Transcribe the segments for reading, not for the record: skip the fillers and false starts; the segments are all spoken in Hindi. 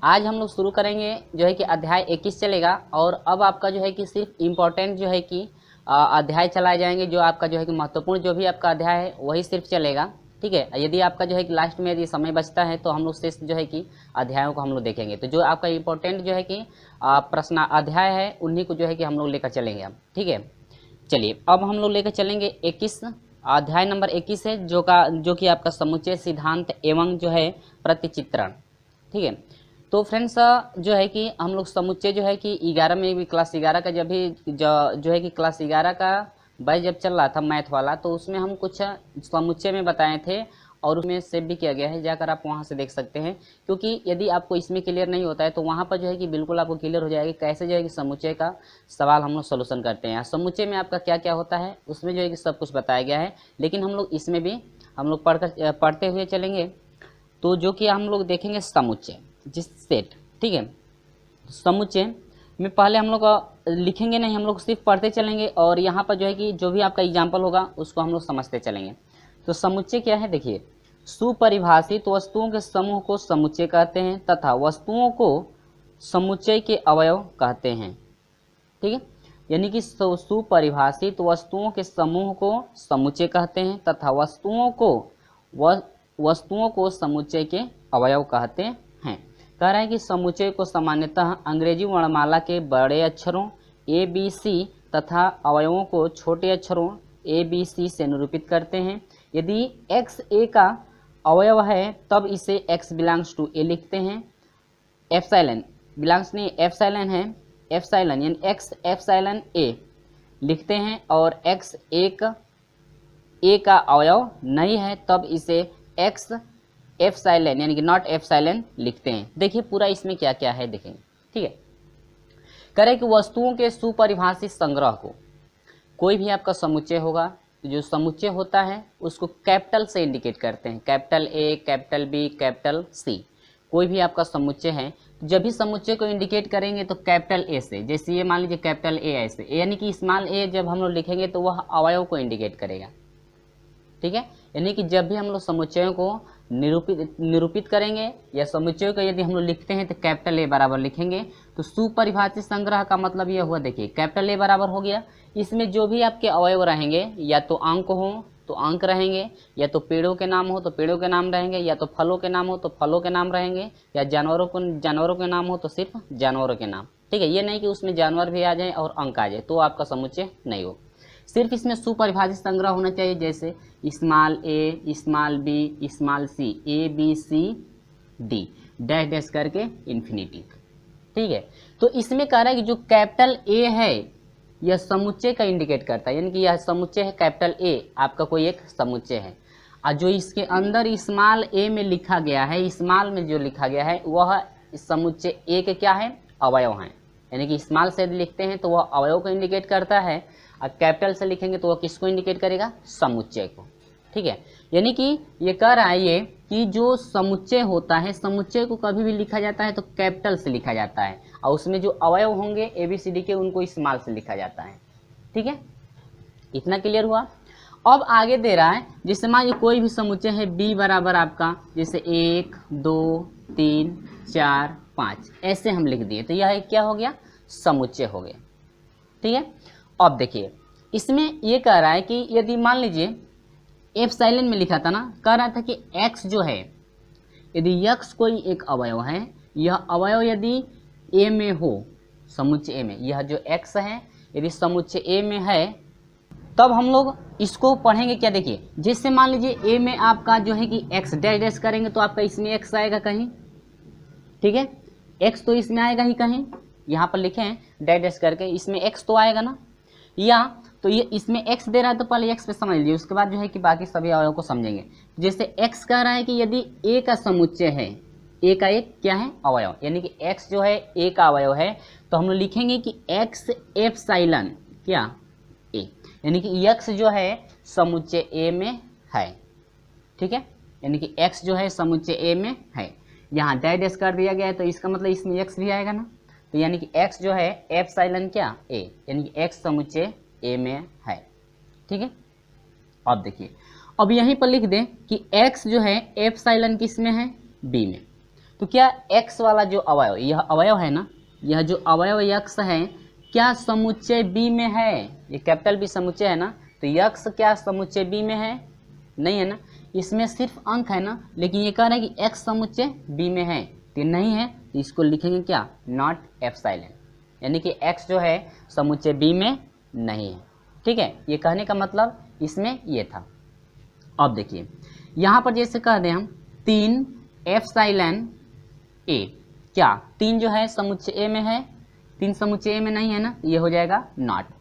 आज हम लोग शुरू करेंगे जो है कि अध्याय 21 चलेगा। और अब आपका जो है कि सिर्फ इम्पोर्टेंट जो है कि अध्याय चलाए जाएंगे। जो आपका जो है कि महत्वपूर्ण जो भी आपका अध्याय है वही सिर्फ चलेगा, ठीक है। यदि आपका जो है कि लास्ट में यदि समय बचता है तो हम लोग शेष जो है कि अध्यायों को हम लोग देखेंगे। तो जो आपका इम्पोर्टेंट जो है कि प्रश्न अध्याय है उन्हीं को जो है कि हम लोग लेकर चलेंगे अब, ठीक है। चलिए अब हम लोग लेकर चलेंगे 21 अध्याय नंबर 21 है जो कि आपका समुच्चय सिद्धांत एवं जो है प्रतिचित्रण, ठीक है। तो फ्रेंड्स जो है कि हम लोग समुच्चय जो है कि 11 में भी क्लास 11 का जब भी जो है कि क्लास 11 का बैच जब चल रहा था मैथ वाला, तो उसमें हम कुछ समुच्चय में बताए थे और उसमें सेव भी किया गया है, जाकर आप वहां से देख सकते हैं। क्योंकि यदि आपको इसमें क्लियर नहीं होता है तो वहां पर जो है कि बिल्कुल आपको क्लियर हो जाएगा कैसे जो है कि समुच्चय का सवाल हम लोग सोल्यूशन करते हैं। समुच्चय में आपका क्या क्या होता है उसमें जो है कि सब कुछ बताया गया है, लेकिन हम लोग इसमें भी हम लोग पढ़ते हुए चलेंगे। तो जो कि हम लोग देखेंगे समुच्चय जिस सेट, ठीक है। समुच्चय में पहले हम लोग लिखेंगे नहीं, हम लोग सिर्फ पढ़ते चलेंगे और यहाँ पर जो है कि जो भी आपका एग्जाम्पल होगा उसको हम लोग समझते चलेंगे। तो समुच्चय क्या है देखिए, सुपरिभाषित वस्तुओं के समूह को समुच्चय कहते हैं तथा वस्तुओं को समुच्चय के अवयव कहते हैं, ठीक है। यानी कि सुपरिभाषित वस्तुओं के समूह को समुच्चय कहते हैं तथा वस्तुओं को समुच्चय के अवयव कहते हैं। कह रहा है कि समुच्चय को सामान्यतः अंग्रेजी वर्णमाला के बड़े अक्षरों ABC तथा अवयवों को छोटे अक्षरों ABC से निरूपित करते हैं। यदि x a का अवयव है तब इसे x बिलोंग्स टू a लिखते हैं। एप्सिलॉन बिलोंग्स नहीं, एप्सिलॉन है, एप्सिलॉन यानी x एप्सिलॉन a लिखते हैं। और x a का अवयव नहीं है तब इसे x एप्सिलॉन यानी कि नॉट एप्सिलॉन लिखते हैं। देखिए पूरा इसमें क्या क्या है देखेंगे, ठीक है। करें कि वस्तुओं के सुपरिभाषित संग्रह को, कोई भी आपका समुच्चय होगा तो जो समुच्चय होता है उसको कैपिटल से इंडिकेट करते हैं, capital A, capital B, capital C। कोई भी आपका समुच्चय है जब भी समुच्चय को इंडिकेट करेंगे तो कैपिटल A से, जैसे ये मान लीजिए कैपिटल A ऐसे, यानी कि स्मॉल a जब हम लोग लिखेंगे तो वह अवयव को इंडिकेट करेगा, ठीक है। यानी कि जब भी हम लोग समुच्चयों को निरूपित करेंगे या समुच्चयों को यदि हम लोग लिखते हैं तो कैपिटल A बराबर लिखेंगे। तो सुपरिभाषित संग्रह का मतलब यह हुआ, देखिए कैपिटल A बराबर हो गया, इसमें जो भी आपके अवयव रहेंगे या तो अंक हो तो अंक रहेंगे, या तो पेड़ों के नाम हो तो पेड़ों के नाम रहेंगे, या तो फलों के नाम हो तो फलों के नाम रहेंगे, या जानवरों के नाम हो तो सिर्फ जानवरों के नाम, ठीक है। ये नहीं कि उसमें जानवर भी आ जाए और अंक आ जाए तो आपका समुच्चय नहीं हो। सिर्फ इसमें सुपरिभाषित संग्रह होना चाहिए, जैसे small a, small b, small c, ABCD dash dash करके इन्फिनिटी, ठीक है। तो इसमें कह रहा है कि जो कैपिटल A है यह समुच्चय का इंडिकेट करता है, यानी कि यह समुच्चय है कैपिटल A, आपका कोई एक समुच्चय है। और जो इसके अंदर स्मॉल a में लिखा गया है, स्मॉल में जो लिखा गया है वह समुच्चय A के क्या है, अवयव हैं। यानी कि स्मॉल से लिखते हैं तो वह अवयव को इंडिकेट करता है और कैपिटल से लिखेंगे तो वह किसको इंडिकेट करेगा, समुच्चय को, ठीक है। यानी कि ये कह रहा है ये कि जो समुच्चय होता है, समुच्चय को कभी भी लिखा जाता है तो कैपिटल से लिखा जाता है और उसमें जो अवयव होंगे ABCD के उनको स्मॉल से लिखा जाता है, ठीक है। इतना क्लियर हुआ। अब आगे दे रहा है जैसे मान लीजिए कोई भी समुच्चय है B बराबर आपका जैसे 1 2 3 4 5 ऐसे हम लिख दिए तो यह क्या हो गया, समुच्चय हो गया, ठीक है। अब देखिए इसमें ये कह रहा है कि यदि मान लीजिए एप्सिलॉन में लिखा था ना, कह रहा था कि x जो है, यदि x कोई एक अवयव है, यह अवयव यदि A में हो, समुच्चय A में, यह जो x है यदि समुच्चय A में है तब हम लोग इसको पढ़ेंगे क्या, देखिए जैसे मान लीजिए A में आपका जो है कि x डैश डैश करेंगे तो आपका इसमें x आएगा कहीं, ठीक है। x तो इसमें आएगा ही कहीं, यहाँ पर लिखे हैं डैश डैश करके, इसमें x तो आएगा ना, या तो ये इसमें x दे रहा है तो पहले x पे समझ लीजिए, उसके बाद जो है कि बाकी सभी अवयव को समझेंगे। जैसे x कह रहा है कि यदि A का समुच्चय है, A का एक क्या है, अवयव, यानी कि x जो है A का अवयव है तो हम लोग लिखेंगे कि x एप्सिलॉन क्या A, यानी कि x जो है समुच्चय A में है, ठीक है। यानी कि x जो है समुच्चय A में है, यहाँ डैश डैश कर दिया गया है तो इसका मतलब इसमें x भी आएगा ना, तो यानी कि x जो है एप्सिलॉन क्या A, यानी कि x समुच्चय A में है, ठीक है। अब देखिए अब यहीं पर लिख दें कि x जो है एप्सिलॉन किस में है, B में, तो क्या x वाला जो अवयव, यह अवयव है ना, यह जो अवयव x है क्या समुच्चय B में है? ये कैपिटल B समुच्चय है ना, तो x क्या समुच्चय B में है? नहीं है ना, इसमें सिर्फ अंक है ना, लेकिन ये कह रहा है कि x समुच्चय B में है, तो नहीं है, तो इसको लिखेंगे क्या? नॉट एप्सिलॉन, यानी कि x जो है समुच्चय B में नहीं है। ठीक है, ये कहने का मतलब इसमें ये था। अब देखिए यहाँ पर जैसे कह दें हम 3 एप्सिलॉन A, क्या 3 जो है समुच्चय A में है? 3 समुच्चय A में नहीं है ना, ये हो जाएगा नॉट।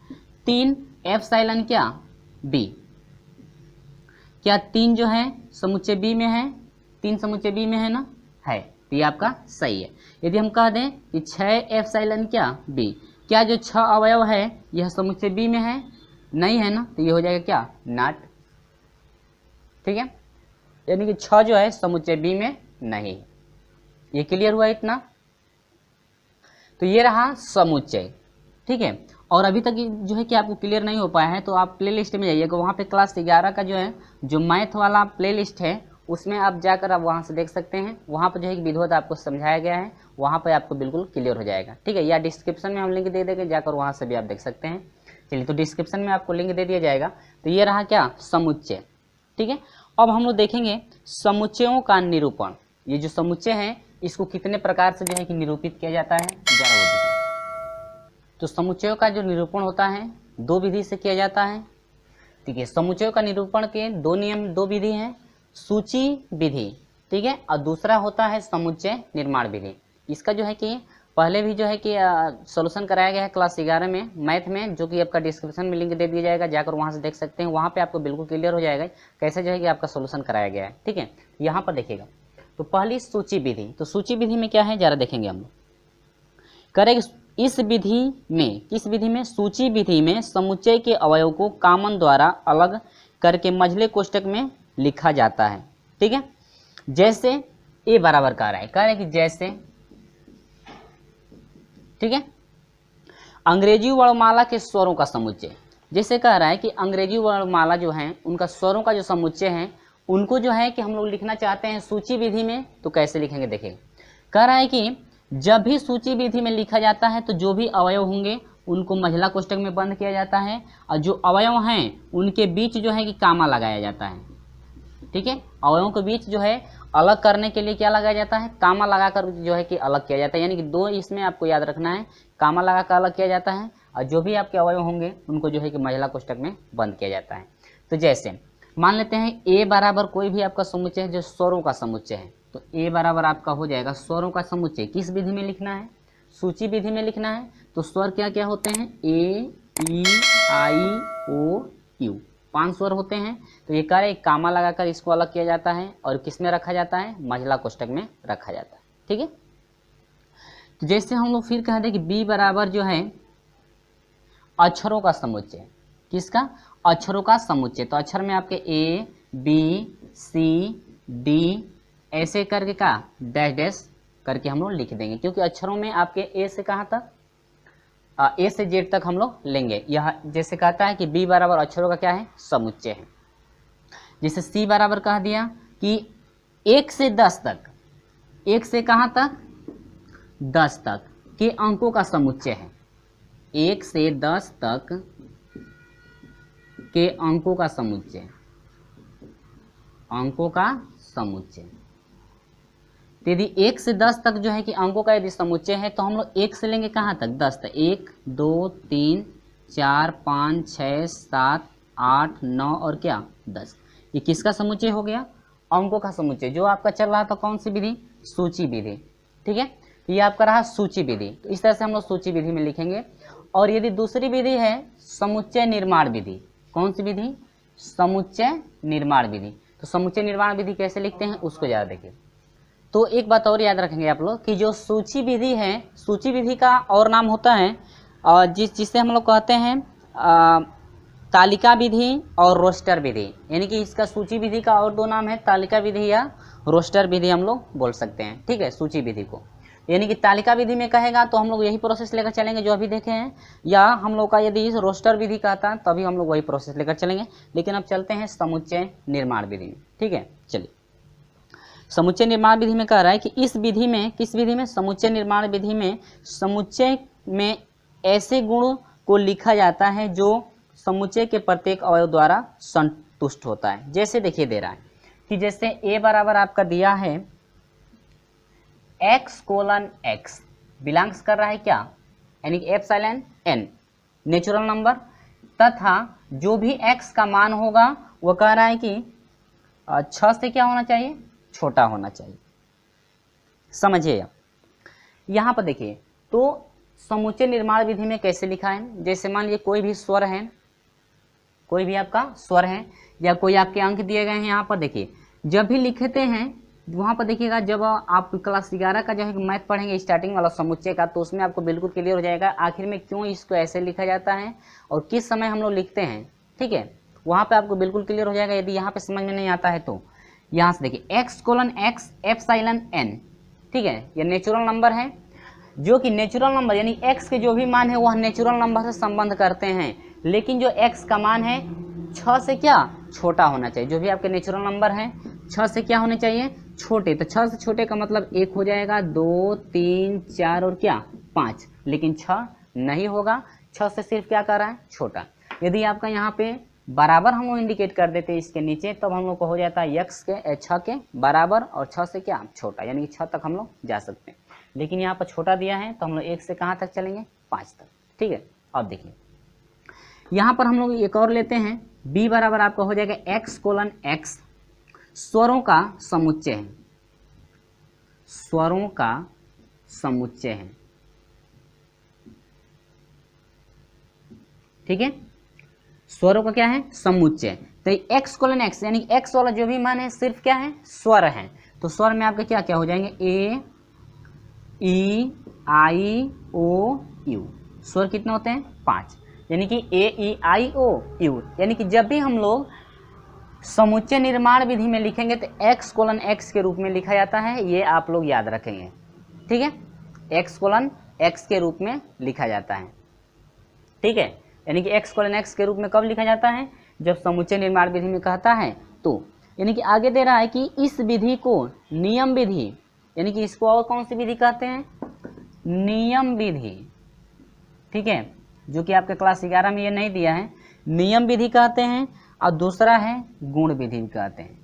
3 एप्सिलॉन क्या B, क्या 3 जो है समुच्चय B में है? 3 समुच्चय B में है ना, है, तो ये आपका सही है। यदि हम कह दें कि 6 एप्सिलॉन क्या B, क्या जो 6 अवयव है यह समुच्चय B में है? नहीं है ना, तो ये हो जाएगा क्या? नॉट। ठीक है, यानी कि 6 जो है समुच्चय B में नहीं। ये क्लियर हुआ इतना? तो ये रहा समुच्चय। ठीक है, और अभी तक जो है कि आपको क्लियर नहीं हो पाया है तो आप प्लेलिस्ट में जाइएगा, वहाँ पे क्लास 11 का जो है जो मैथ वाला प्लेलिस्ट है उसमें आप जाकर आप वहाँ से देख सकते हैं। वहाँ पर जो है कि विधिवत आपको समझाया गया है, वहाँ पर आपको बिल्कुल क्लियर हो जाएगा। ठीक है, या डिस्क्रिप्शन में हम लिंक दे देंगे, जाकर वहाँ से भी आप देख सकते हैं। चलिए, तो डिस्क्रिप्शन में आपको लिंक दे दिया जाएगा। तो ये रहा क्या? समुच्चय। ठीक है, अब हम लोग देखेंगे समुच्चयों का निरूपण। ये जो समुच्चय है इसको कितने प्रकार से जो है कि निरूपित किया जाता है, जरा वो देखिए। तो समुच्चयों का जो निरूपण होता है 2 विधि से किया जाता है। ठीक है, समुच्चयों का निरूपण के 2 नियम, 2 विधि हैं, सूची विधि, ठीक है, और दूसरा होता है समुच्चय निर्माण विधि। इसका जो है कि पहले भी जो है कि सॉल्यूशन कराया गया है क्लास 11 में मैथ में, जो कि आपका डिस्क्रिप्शन में लिंक दे दिया जाएगा, जाकर वहाँ से देख सकते हैं। वहाँ पे आपको बिल्कुल क्लियर हो जाएगा कैसे जो है कि आपका सॉल्यूशन कराया गया है। ठीक है, यहाँ पर देखिएगा, तो पहली सूची विधि। तो सूची विधि में क्या है जरा देखेंगे हम लोग। करेंगे इस विधि में, किस विधि में? सूची विधि में समुच्चय के अवयव को कॉमन द्वारा अलग करके मझले कोष्टक में लिखा जाता है। ठीक है, जैसे ए बराबर कह रहा है कि जैसे, ठीक है, अंग्रेजी वर्णमाला के स्वरों का समुच्चय। जैसे कह रहा है कि अंग्रेजी वर्णमाला जो है उनका स्वरों का जो समुच्चय है उनको जो है कि हम लोग लिखना चाहते हैं सूची विधि में, तो कैसे लिखेंगे देखिए। कह रहा है कि जब भी सूची विधि में लिखा जाता है तो जो भी अवयव होंगे उनको महिला कोष्टक में बंद किया जाता है, और जो अवयव हैं उनके बीच जो है कि कामा लगाया जाता है। ठीक है, अवयवों के बीच जो है अलग करने के लिए क्या लगाया जाता है? कामा लगाकर जो है कि अलग किया जाता है। यानी कि 2 इसमें आपको याद रखना है, कामा लगाकर अलग किया जाता है, और जो भी आपके अवयव होंगे उनको जो है कि महिला कोष्टक में बंद किया जाता है। तो जैसे मान लेते हैं ए बराबर कोई भी आपका समुच्चय है जो स्वरों का समुच्चय है, तो ए बराबर आपका हो जाएगा स्वरों का समुच्चय। किस विधि में लिखना है? सूची विधि में लिखना है। तो स्वर क्या क्या होते हैं? ए, ई, आई, ओ, यू, 5 स्वर होते हैं। तो ये कार्य कामा लगाकर इसको अलग किया जाता है, और किस में रखा जाता है? महिला कोष्टक में रखा जाता है। ठीक है, तो जैसे हम लोग फिर कह दें कि बी बराबर जो है अक्षरों का समुच्चय। किसका? अक्षरों का समुच्चय। तो अक्षर में आपके ए, बी, सी, डी ऐसे करके का डैश डैश करके हम लोग लिख देंगे, क्योंकि अक्षरों में आपके ए से कहाँ तक? ए से जेड तक हम लोग लेंगे। यह जैसे कहता है कि बी बराबर अक्षरों का क्या है? समुच्चय है। जैसे सी बराबर कह दिया कि 1 से 10 तक, 1 से कहाँ तक? 10 तक के अंकों का समुच्चय है। 1 से 10 तक के अंकों का समुच्चय, अंकों का समुच्चय। यदि 1 से 10 तक जो है कि अंकों का यदि समुच्चय है तो हम लोग 1 से लेंगे कहाँ तक? 10 तक। 1, 2, 3, 4, 5, 6, 7, 8, 9 और क्या? 10। ये किसका समुच्चय हो गया? अंकों का समुच्चय। जो आपका चल रहा था कौन सी विधि? सूची विधि। ठीक है, ये आपका रहा सूची विधि। तो इस तरह से हम लोग सूची विधि में लिखेंगे। और यदि दूसरी विधि है समुच्चय निर्माण विधि। कौन सी विधि? समुच्चय निर्माण विधि। तो समुच्चय निर्माण विधि कैसे लिखते हैं उसको ज़्यादा देखिए। तो एक बात और याद रखेंगे आप लोग कि जो सूची विधि है, सूची विधि का और नाम होता है जिसे हम लोग कहते हैं तालिका विधि और रोस्टर विधि। यानी कि इसका सूची विधि का और 2 नाम है, तालिका विधि या रोस्टर विधि हम लोग बोल सकते हैं। ठीक है, सूची विधि को। यानी कि तालिका विधि में कहेगा तो हम लोग यही प्रोसेस लेकर चलेंगे जो अभी देखे हैं, या हम लोग का यदि रोस्टर विधि कहता है तभी हम लोग वही प्रोसेस लेकर चलेंगे। लेकिन अब चलते हैं समुच्चय निर्माण विधि में। ठीक है, चलिए समुच्चय निर्माण विधि में कह रहा है कि इस विधि में, किस विधि में, समुच्चय निर्माण विधि में समुच्चय में ऐसे गुण को लिखा जाता है जो समुच्चय के प्रत्येक अवयव द्वारा संतुष्ट होता है। जैसे देखिए दे रहा है कि जैसे a बराबर आपका दिया है x:x बिलोंग्स कर रहा है क्या, यानी कि एप्सिलॉन n नेचुरल नंबर, तथा जो भी x का मान होगा वो कह रहा है कि 6 से क्या होना चाहिए, छोटा होना चाहिए। समझिए यहाँ पर देखिए, तो समुच्चय निर्माण विधि में कैसे लिखा है, जैसे मान लीजिए कोई भी स्वर है, कोई भी आपका स्वर है या कोई आपके अंक दिए गए हैं, यहाँ पर देखिए जब भी लिखते हैं वहाँ पर देखिएगा, जब आप क्लास 11 का जो है मैथ पढ़ेंगे स्टार्टिंग वाला समुच्चय का, तो उसमें आपको बिल्कुल क्लियर हो जाएगा आखिर में क्यों इसको ऐसे लिखा जाता है और किस समय हम लोग लिखते हैं। ठीक है, वहाँ पे आपको बिल्कुल क्लियर हो जाएगा। यदि यहाँ पे समझ में नहीं आता है तो यहाँ से देखिए x:x एप्सिलॉन n, ठीक है, ये नेचुरल नंबर है, जो कि नेचुरल नंबर यानी x के जो भी मान है वह नेचुरल नंबर से संबंध करते हैं, लेकिन जो x का मान है 6 से क्या छोटा होना चाहिए। जो भी आपके नेचुरल नंबर हैं 6 से क्या होने चाहिए, छोटे। तो 6 से छोटे का मतलब 1 हो जाएगा, 2 3 4 और क्या 5, लेकिन 6 नहीं होगा, 6 से सिर्फ क्या कर रहा है, छोटा। यदि आपका यहाँ पे बराबर हम लोग इंडिकेट कर देते हैं इसके नीचे, तब हम लोग को हो जाता है x के 6 के बराबर और 6 से क्या छोटा, यानी कि 6 तक हम लोग जा सकते हैं। लेकिन यहाँ पर छोटा दिया है तो हम लोग 1 से कहाँ तक चलेंगे, 5 तक। ठीक है, अब देखिए यहाँ पर हम लोग एक और लेते हैं, b बराबर आपका हो जाएगा x:x स्वरों का समुच्चय है, स्वरों का समुच्चय है। ठीक है, स्वरों का क्या है, समुच्चय। तो x:x यानी x वाला जो भी मान है सिर्फ क्या है, स्वर है। तो स्वर में आपके क्या क्या हो जाएंगे, a e i o u। स्वर कितने होते हैं, 5, यानी कि a e i o u, यानी कि जब भी हम लोग समुच्चय निर्माण विधि में लिखेंगे तो x:x के रूप में लिखा जाता है, ये आप लोग याद रखेंगे। ठीक है, x:x के रूप में लिखा जाता है। ठीक है, यानी कि x:x के रूप में कब लिखा जाता है, जब समुच्चय निर्माण विधि में कहता है तो। यानी कि आगे दे रहा है कि इस विधि को नियम विधि, यानी कि इसको और कौन सी विधि कहते हैं, नियम विधि। ठीक है, जो कि आपके क्लास 11 में ये नहीं दिया है, नियम विधि कहते हैं, और दूसरा है गुण विधि भी कहते हैं।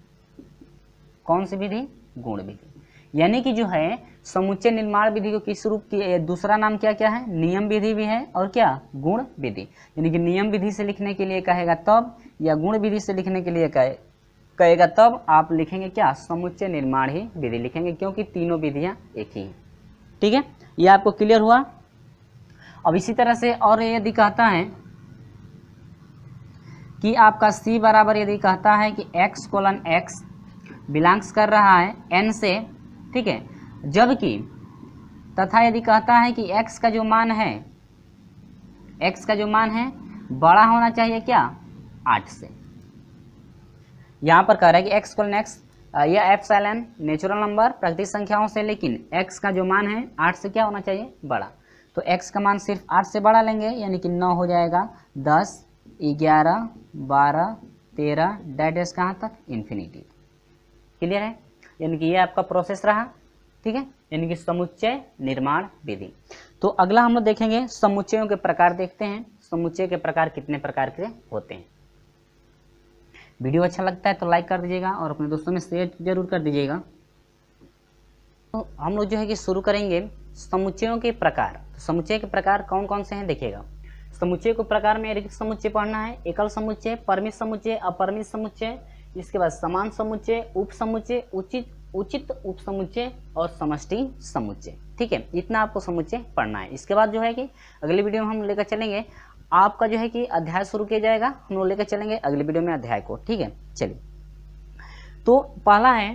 कौन सी विधि, गुण विधि। यानी कि जो है समुच्चय निर्माण विधि को किस रूप की, दूसरा नाम क्या क्या है, नियम विधि भी है और क्या, गुण विधि। यानी कि नियम विधि से लिखने के लिए कहेगा तब, या गुण विधि से लिखने के लिए कहेगा तब आप लिखेंगे क्या, समुच्चय निर्माण ही विधि लिखेंगे, क्योंकि तीनों विधियां एक ही हैं। ठीक है, ये आपको क्लियर हुआ। अब इसी तरह से और यदि कहता है कि आपका c बराबर यदि कहता है कि x:x बिलोंग्स कर रहा है n से, ठीक है, जबकि तथा यदि कहता है कि x का जो मान है, x का जो मान है बड़ा होना चाहिए क्या, 8 से। यहाँ पर कह रहा है कि x:x यह एप्सिलॉन नेचुरल नंबर प्राकृतिक संख्याओं से, लेकिन x का जो मान है 8 से क्या होना चाहिए, बड़ा। तो x का मान सिर्फ 8 से बड़ा लेंगे, यानी कि 9 हो जाएगा, 10 11 12 13 डेट इज कहाँ तक, इन्फिनिटी। क्लियर है, यानी कि ये आपका प्रोसेस रहा। ठीक है, यानी कि समुच्चय निर्माण विधि। तो अगला हम लोग देखेंगे समुच्चयों के प्रकार, देखते हैं समुच्चय के प्रकार कितने प्रकार के होते हैं। वीडियो अच्छा लगता है तो लाइक कर दीजिएगा और अपने दोस्तों में शेयर जरूर कर दीजिएगा। तो हम लोग जो है कि शुरू करेंगे समुच्चयों के प्रकार। तो समुच्चय के प्रकार कौन कौन से हैं देखिएगा। समुच्चय को प्रकार में रैखिक समुच्चय पढ़ना है, एकल समुच्चय, परिमित समुच्चय, अपरिमित समुच्चय, इसके बाद समान समुच्चय, उप समुच्चय, उचित उप समुच्चय और समष्टि समुच्चय। ठीक है, इतना आपको समुच्चय पढ़ना है। इसके बाद जो है कि अगली वीडियो में हम लेकर चलेंगे, आपका जो है कि अध्याय शुरू किया जाएगा, हम लोग लेकर चलेंगे अगली वीडियो में अध्याय को। ठीक है, चलिए। तो पहला है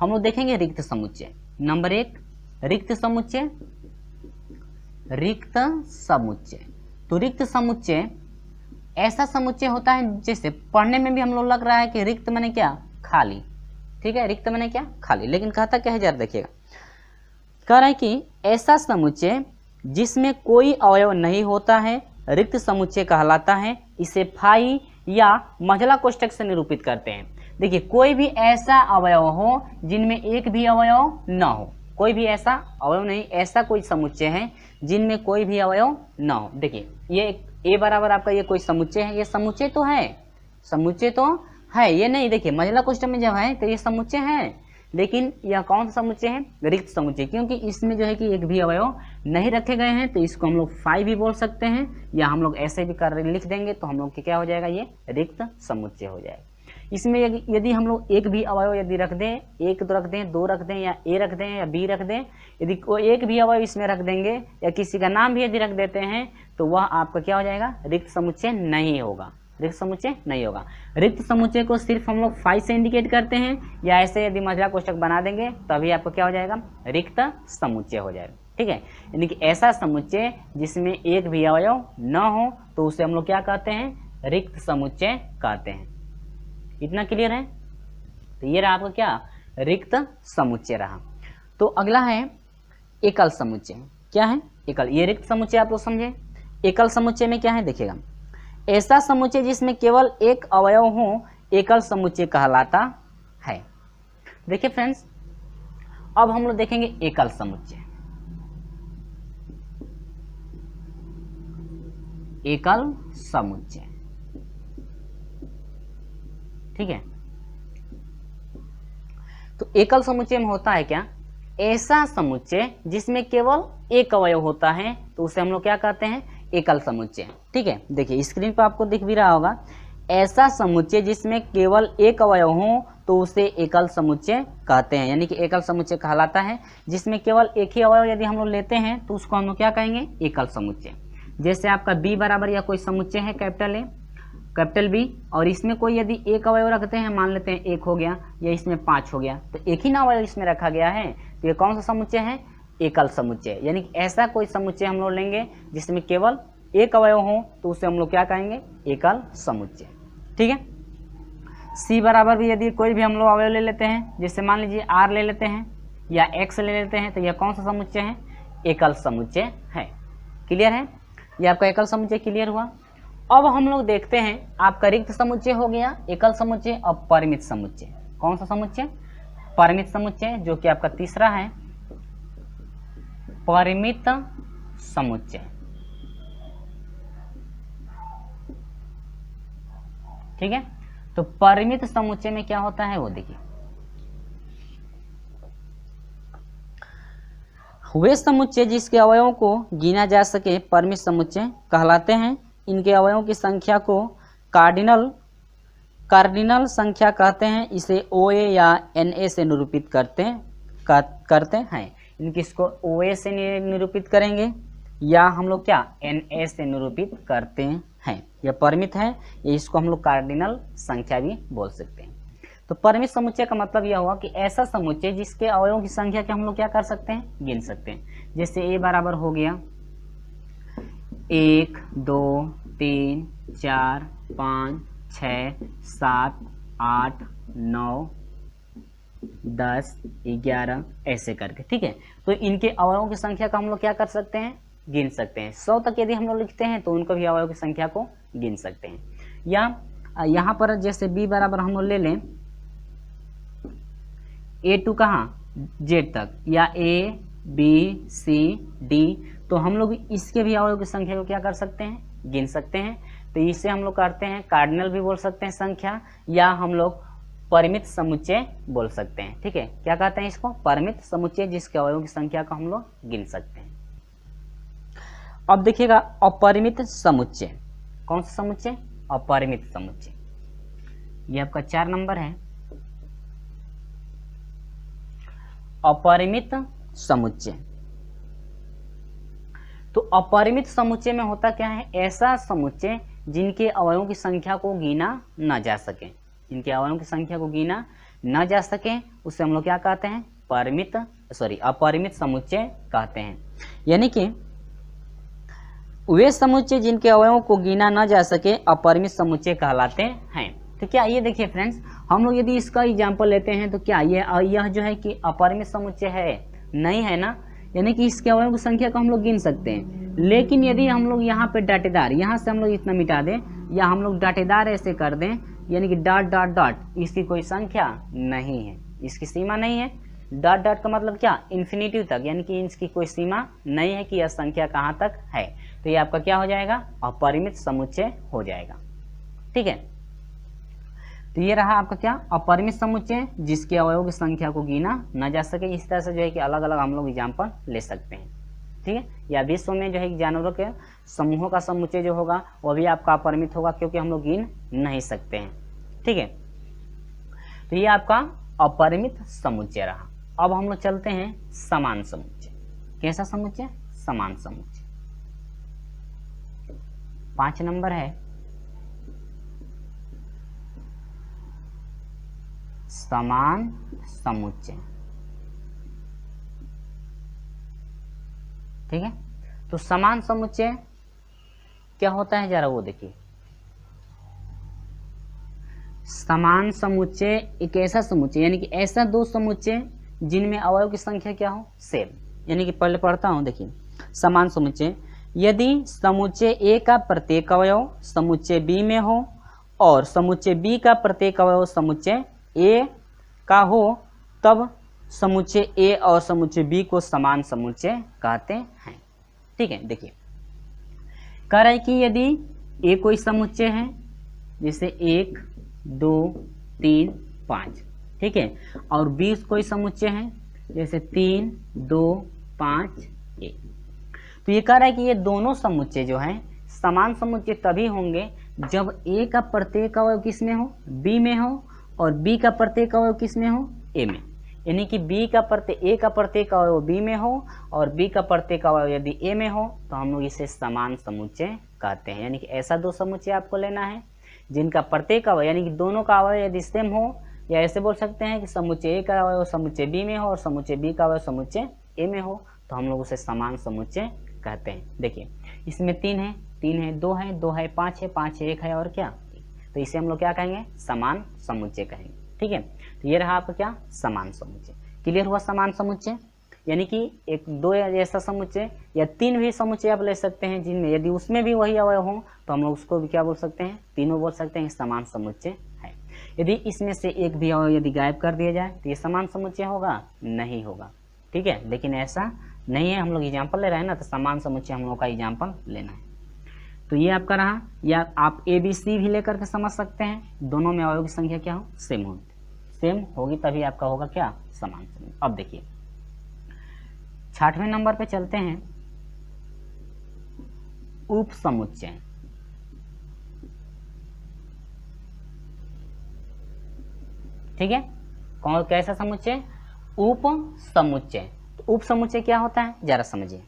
हम लोग देखेंगे रिक्त समुच्चय। नंबर 1 रिक्त समुच्चय। रिक्त समुच्चय, तो रिक्त समुच्चय ऐसा समुच्चय होता है जैसे पढ़ने में भी हम लोग लग रहा है कि रिक्त माने क्या, खाली। ठीक है, रिक्त माने क्या, खाली, लेकिन कहता क्या है जरा देखिएगा। कह रहा है कि ऐसा समुच्चय जिसमें कोई अवयव नहीं होता है रिक्त समुच्चय कहलाता है। इसे फाई या महिला कोष्ठक से निरूपित करते हैं। देखिए कोई भी ऐसा अवयव हो जिनमें एक भी अवयव न हो, कोई भी ऐसा अवयव नहीं, ऐसा कोई समुच्चय है जिनमें कोई भी अवयव न हो। देखिए ये ए बराबर आपका ये कोई समुच्चय है, ये समुच्चय तो है, समुच्चय तो है, ये नहीं देखिए महिला क्वेश्चन में जब है तो ये समुच्चय है, लेकिन यह कौन सा समुच्चय है? रिक्त समुच्चय, क्योंकि इसमें जो है कि एक भी अवयव नहीं रखे गए हैं, तो इसको हम लोग फाई भी बोल सकते हैं, या हम लोग ऐसे भी कर लिख देंगे तो हम लोग क्या हो जाएगा, ये रिक्त समुच्चय हो जाएगा। इसमें यदि हम लोग एक भी अवयव यदि रख दें, एक तो रख दें, दो रख दें, या ए रख दें या बी रख दें, यदि कोई एक भी अवयव इसमें रख देंगे या किसी का नाम भी यदि रख देते हैं तो वह आपका क्या हो जाएगा, रिक्त समुच्चय नहीं होगा, रिक्त समुच्चय नहीं होगा। रिक्त समुच्चय को सिर्फ हम लोग फाई से इंडिकेट करते हैं, या ऐसे यदि महिला कोष्ठक बना देंगे तभी आपको क्या हो जाएगा, रिक्त समुच्चय हो जाएगा। ठीक है, यानी कि ऐसा समुच्चय जिसमें एक भी अवयव न हो तो उसे हम लोग क्या कहते हैं, रिक्त समुच्चय कहते हैं। इतना क्लियर है? तो ये रहा आपका क्या, रिक्त समुच्चय रहा। तो अगला है एकल समुच्चय। क्या है? एकल। ये रिक्त समुच्चय आप लोग समझे। एकल समुच्चय में क्या है देखिएगा, ऐसा समुच्चय जिसमें केवल एक अवयव हो एकल समुच्चय कहलाता है। देखिए फ्रेंड्स, अब हम लोग देखेंगे एकल समुच्चय। एकल समुच्चय, ठीक है। तो एकल समुच्चय में होता है क्या, ऐसा समुच्चय जिसमें केवल एक अवयव होता है तो उसे हम लोग क्या कहते हैं, एकल समुच्चय। ठीक है, देखिए स्क्रीन पर आपको दिख भी रहा होगा, ऐसा समुच्चय जिसमें केवल एक अवयव हो तो उसे एकल समुच्चय कहते हैं, यानी कि एकल समुच्चय कहलाता है। जिसमें केवल एक ही अवयव यदि हम लोग लेते हैं तो उसको हम लोग क्या कहेंगे, एकल समुच्चय। जैसे आपका बी बराबर या कोई समुच्चय है कैपिटल ए कैपिटल बी, और इसमें कोई यदि एक अवयव रखते हैं, मान लेते हैं एक हो गया या इसमें 5 हो गया, तो एक ही ना अवयव इसमें रखा गया है, तो ये कौन सा समुच्चय है, एकल समुच्चय। यानी कि ऐसा कोई समुच्चय हम लोग लेंगे जिसमें केवल एक अवयव हो तो उसे हम लोग क्या कहेंगे, एकल समुच्चय। ठीक है। सी बराबर भी यदि कोई भी हम लोग अवयव ले लेते हैं, जैसे मान लीजिए आर ले लेते हैं या एक्स ले लेते हैं, तो यह कौन सा समुच्चय है, एकल समुच्चय है। क्लियर है? यह आपका एकल समुच्चय क्लियर हुआ। अब हम लोग देखते हैं आपका रिक्त समुच्चय हो गया, एकल समुच्चय और परिमित समुच्चय। कौन सा समुच्चय, परिमित समुच्चय, जो कि आपका तीसरा है, परिमित समुच्चय। ठीक है, तो परिमित समुच्चय में क्या होता है वो देखिए, वे समुच्चय जिसके अवयवों को गिना जा सके परिमित समुच्चय कहलाते हैं। इनके अवयवों की संख्या को कार्डिनल संख्या कहते हैं। इसे OA या NA से निरूपित करते हैं। इनकी इसको OA से निरूपित करेंगे या हम लोग क्या NA से निरूपित करते हैं। यह परिमित है, ये इसको हम लोग कार्डिनल संख्या भी बोल सकते हैं। तो परिमित समुच्चय का मतलब यह हुआ कि ऐसा समुच्चय जिसके अवयवों की संख्या के हम लोग क्या कर सकते हैं, गिन सकते हैं। जैसे A बराबर हो गया 1 2 3 4 5 6 7 8 9 10 11 ऐसे करके। ठीक है, तो इनके अवयवों की संख्या का हम लोग क्या कर सकते हैं, गिन सकते हैं। 100 तक यदि हम लोग लिखते हैं तो उनको भी अवयव की संख्या को गिन सकते हैं। या यहाँ पर जैसे B बराबर हम लोग ले लें A2 कहाँ, Z तक, या A B C D, तो हम लोग इसके भी अवयव की संख्या को क्या कर सकते हैं, गिन सकते हैं। तो इसे हम लोग करते हैं कार्डिनल भी बोल सकते हैं संख्या, या हम लोग परिमित समुच्चय बोल सकते हैं। ठीक है, क्या कहते हैं इसको, परिमित समुच्चय जिसके अवयवों की संख्या को हम लोग गिन सकते हैं। अब देखिएगा अपरिमित समुच्चय। कौन सा समुच्चय, अपरिमित समुच्चय। ये आपका 4 नंबर है, अपरिमित समुच्चय। तो अपरिमित समुच्चय में होता क्या है, ऐसा समुच्चय जिनके अवयवों की संख्या को गिना न जा सके, जिनके अवयवों की संख्या को गिना न जा सके उसे हम लोग क्या कहते हैं, अपरिमित समुच्चय कहते हैं। यानी कि वे समुच्चय जिनके अवयवों को गिना न जा सके अपरिमित समुच्चय कहलाते हैं। तो क्या ये देखिए फ्रेंड्स, हम लोग यदि इसका एग्जाम्पल लेते हैं तो क्या यह जो है कि अपरिमित समुच्चय है, नहीं है ना, यानी कि इसके अवयवों की संख्या को हम लोग गिन सकते हैं। लेकिन यदि हम लोग यहाँ पे डाटेदार, यहाँ से हम लोग इतना मिटा दें या हम लोग डाटेदार ऐसे कर दें यानी कि डॉट डॉट डॉट, इसकी कोई संख्या नहीं है, इसकी सीमा नहीं है। डॉट डॉट का मतलब क्या, इन्फिनिटिव तक, यानी कि इसकी कोई सीमा नहीं है कि यह संख्या कहाँ तक है। तो ये आपका क्या हो जाएगा, अपरिमित समुच्चय हो जाएगा। ठीक है, तो ये रहा आपका क्या, अपरिमित समुच्चय जिसके अवयवों की संख्या को गिना न जा सके। इस तरह से जो है कि अलग अलग हम लोग एग्जाम्पल ले सकते हैं। ठीक है, या विश्व में जो है जानवरों के समूहों का समुच्चय जो होगा वह भी आपका अपरिमित होगा, क्योंकि हम लोग गिन नहीं सकते हैं। ठीक है, तो ये आपका अपरिमित समुच्चय रहा। अब हम लोग चलते हैं समान समुच्चय। कैसा समुच्चय, समान समुच्चय। 5 नंबर है समान समुच्चय। ठीक है, तो समान समुच्चय क्या होता है जरा वो देखिए। समान समुच्चय एक ऐसा समुच्चय, यानी कि ऐसा दो समुच्चय जिनमें अवयव की संख्या क्या हो, सेम। यानी कि पहले पढ़ता हूं, देखिए समान समुच्चय, यदि समुच्चय ए का प्रत्येक अवयव समुच्चय बी में हो और समुच्चय बी का प्रत्येक अवयव समुच्चय ए का हो, तब समुच्चय ए और समुच्चय बी को समान समुच्चय कहते हैं। ठीक है, देखिए कह रहा है कि यदि ए कोई समुच्चय है, जैसे 1 2 3 5, ठीक है, और 20 कोई समुच्चय है, जैसे 3 2 5 1, तो ये कह रहा है कि ये दोनों समुच्चय जो हैं समान समुच्चय तभी होंगे जब ए का प्रत्येक अवयव किस में हो, बी में हो, और बी का प्रत्येक अवयव किस में हो, ए में। यानी कि ए का प्रत्येक अवयव बी में हो और बी का प्रत्येक अवयव यदि ए में हो, तो हम लोग इसे समान समुच्चय कहते हैं। यानी कि ऐसा दो समुच्चय आपको लेना है जिनका प्रत्येक अवयव, यानी कि दोनों का अवयव यदि सेम हो, या ऐसे बोल सकते हैं कि समुच्चय ए का अवयव समुच्चय बी में हो और समुच्चय बी का अवयव समुच्चय ए में हो, तो हम लोग उसे समान समुच्चय कहते हैं। देखिए इसमें 3 है, 2 है, 2 है, 5 है, 5 है, 1 है और क्या, तो इसे हम लोग क्या कहेंगे, समान समुच्चय कहेंगे। ठीक है, तो ये रहा आपका क्या, समान समुच्चय। क्लियर हुआ समान समुच्चय, यानी कि एक दो ऐसा समुच्चय या 3 भी समुच्चय आप ले सकते हैं जिनमें यदि उसमें भी वही अवयव हो, तो हम लोग उसको भी क्या बोल सकते हैं, तीनों बोल सकते हैं, समान समुच्चय है। यदि इसमें से एक भी अवयव यदि गायब कर दिया जाए तो ये समान समुच्चय होगा, नहीं होगा। ठीक है, लेकिन ऐसा नहीं है, हम लोग एग्जाम्पल ले रहे हैं ना, तो समान समुच्चय हम लोग का एग्जाम्पल लेना है। तो ये आपका रहा, या आप ए बी सी भी लेकर के समझ सकते हैं, दोनों में अवयव की संख्या क्या हो, सेम होगी, तभी आपका होगा क्या, समान समुच्चय। अब देखिए 6वें नंबर पे चलते हैं, उप समुच्चय। ठीक है, कौन कैसा समुच्चय, उप समुच्चय। तो उप समुच्चय क्या होता है जरा समझिए।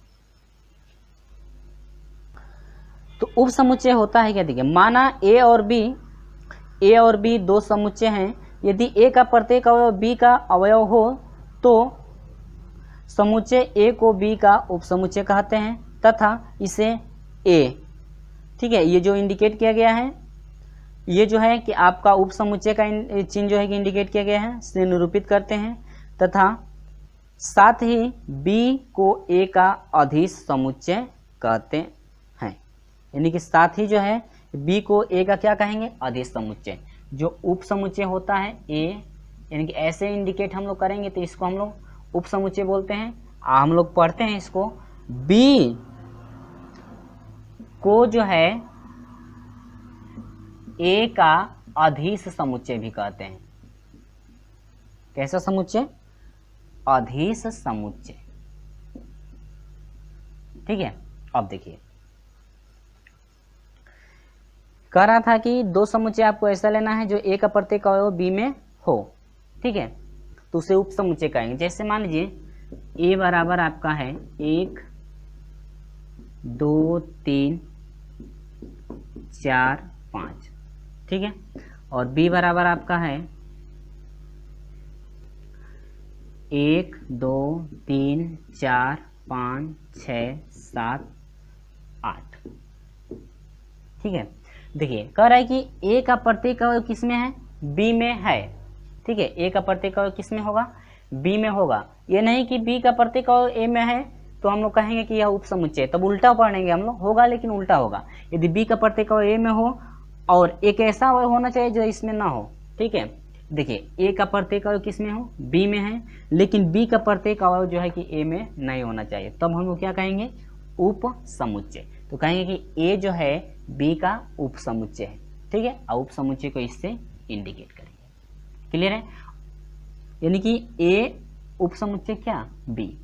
तो उप समुच्चय होता है क्या, देखिए माना ए और बी दो समुच्चय हैं, यदि ए का प्रत्येक अवयव बी का अवयव हो तो समुच्चय ए को बी का उप समुच्चय कहते हैं, तथा इसे ए, ठीक है, ये जो इंडिकेट किया गया है, ये जो है कि आपका उप समुच्चय का चिन्ह जो है कि इंडिकेट किया गया है, से निरूपित करते हैं, तथा साथ ही बी को ए का अधीश समुच्चय कहते हैं। यानी कि साथ ही जो है बी को ए का क्या कहेंगे, अधीश समुच्चय। जो उप समुच्चय होता है ए, यानी कि ऐसे इंडिकेट हम लोग करेंगे तो इसको हम लोग उप समुच्चय बोलते हैं। हम लोग पढ़ते हैं इसको, बी को जो है ए का अधीश समुच्चय भी कहते हैं। कैसा समुच्चय, अधीश समुच्चय। ठीक है, अब देखिए कह रहा था कि दो समुच्चय आपको ऐसा लेना है जो ए का प्रत्येक अवयव बी में हो। ठीक है, तो उसे उप समुच्चय कहेंगे। जैसे मान लीजिए ए बराबर आपका है 1 2 3 4 5, ठीक है, और बी बराबर आपका है 1 2 3 4 5 6 7 8। ठीक है, देखिए कह रहा है कि ए का प्रत्येक अवयव किस में है, बी में है। ठीक है, ए का प्रत्येक अवयव किस में होगा, बी में होगा। ये नहीं कि बी का प्रत्येक अवयव ए में है तो हम लोग कहेंगे कि यह उप समुच्चय, तब उल्टा पढ़ेंगे हम लोग, होगा लेकिन उल्टा होगा। यदि बी का प्रत्येक अवयव ए में हो और एक ऐसा अवयव होना चाहिए जो इसमें ना हो। ठीक है, देखिए ए का प्रत्येक अवयव किस में हो, बी में है, लेकिन बी का प्रत्येक अवयव जो है कि ए में नहीं होना चाहिए, तब हम लोग क्या कहेंगे, उप समुच्चय। तो कहेंगे कि ए जो है बी का उप समुच्चय है। ठीक है, और उप समुच्चय को इससे इंडिकेट करेंगे। क्लियर है, यानी कि ए उप समुच्चय क्या, बी।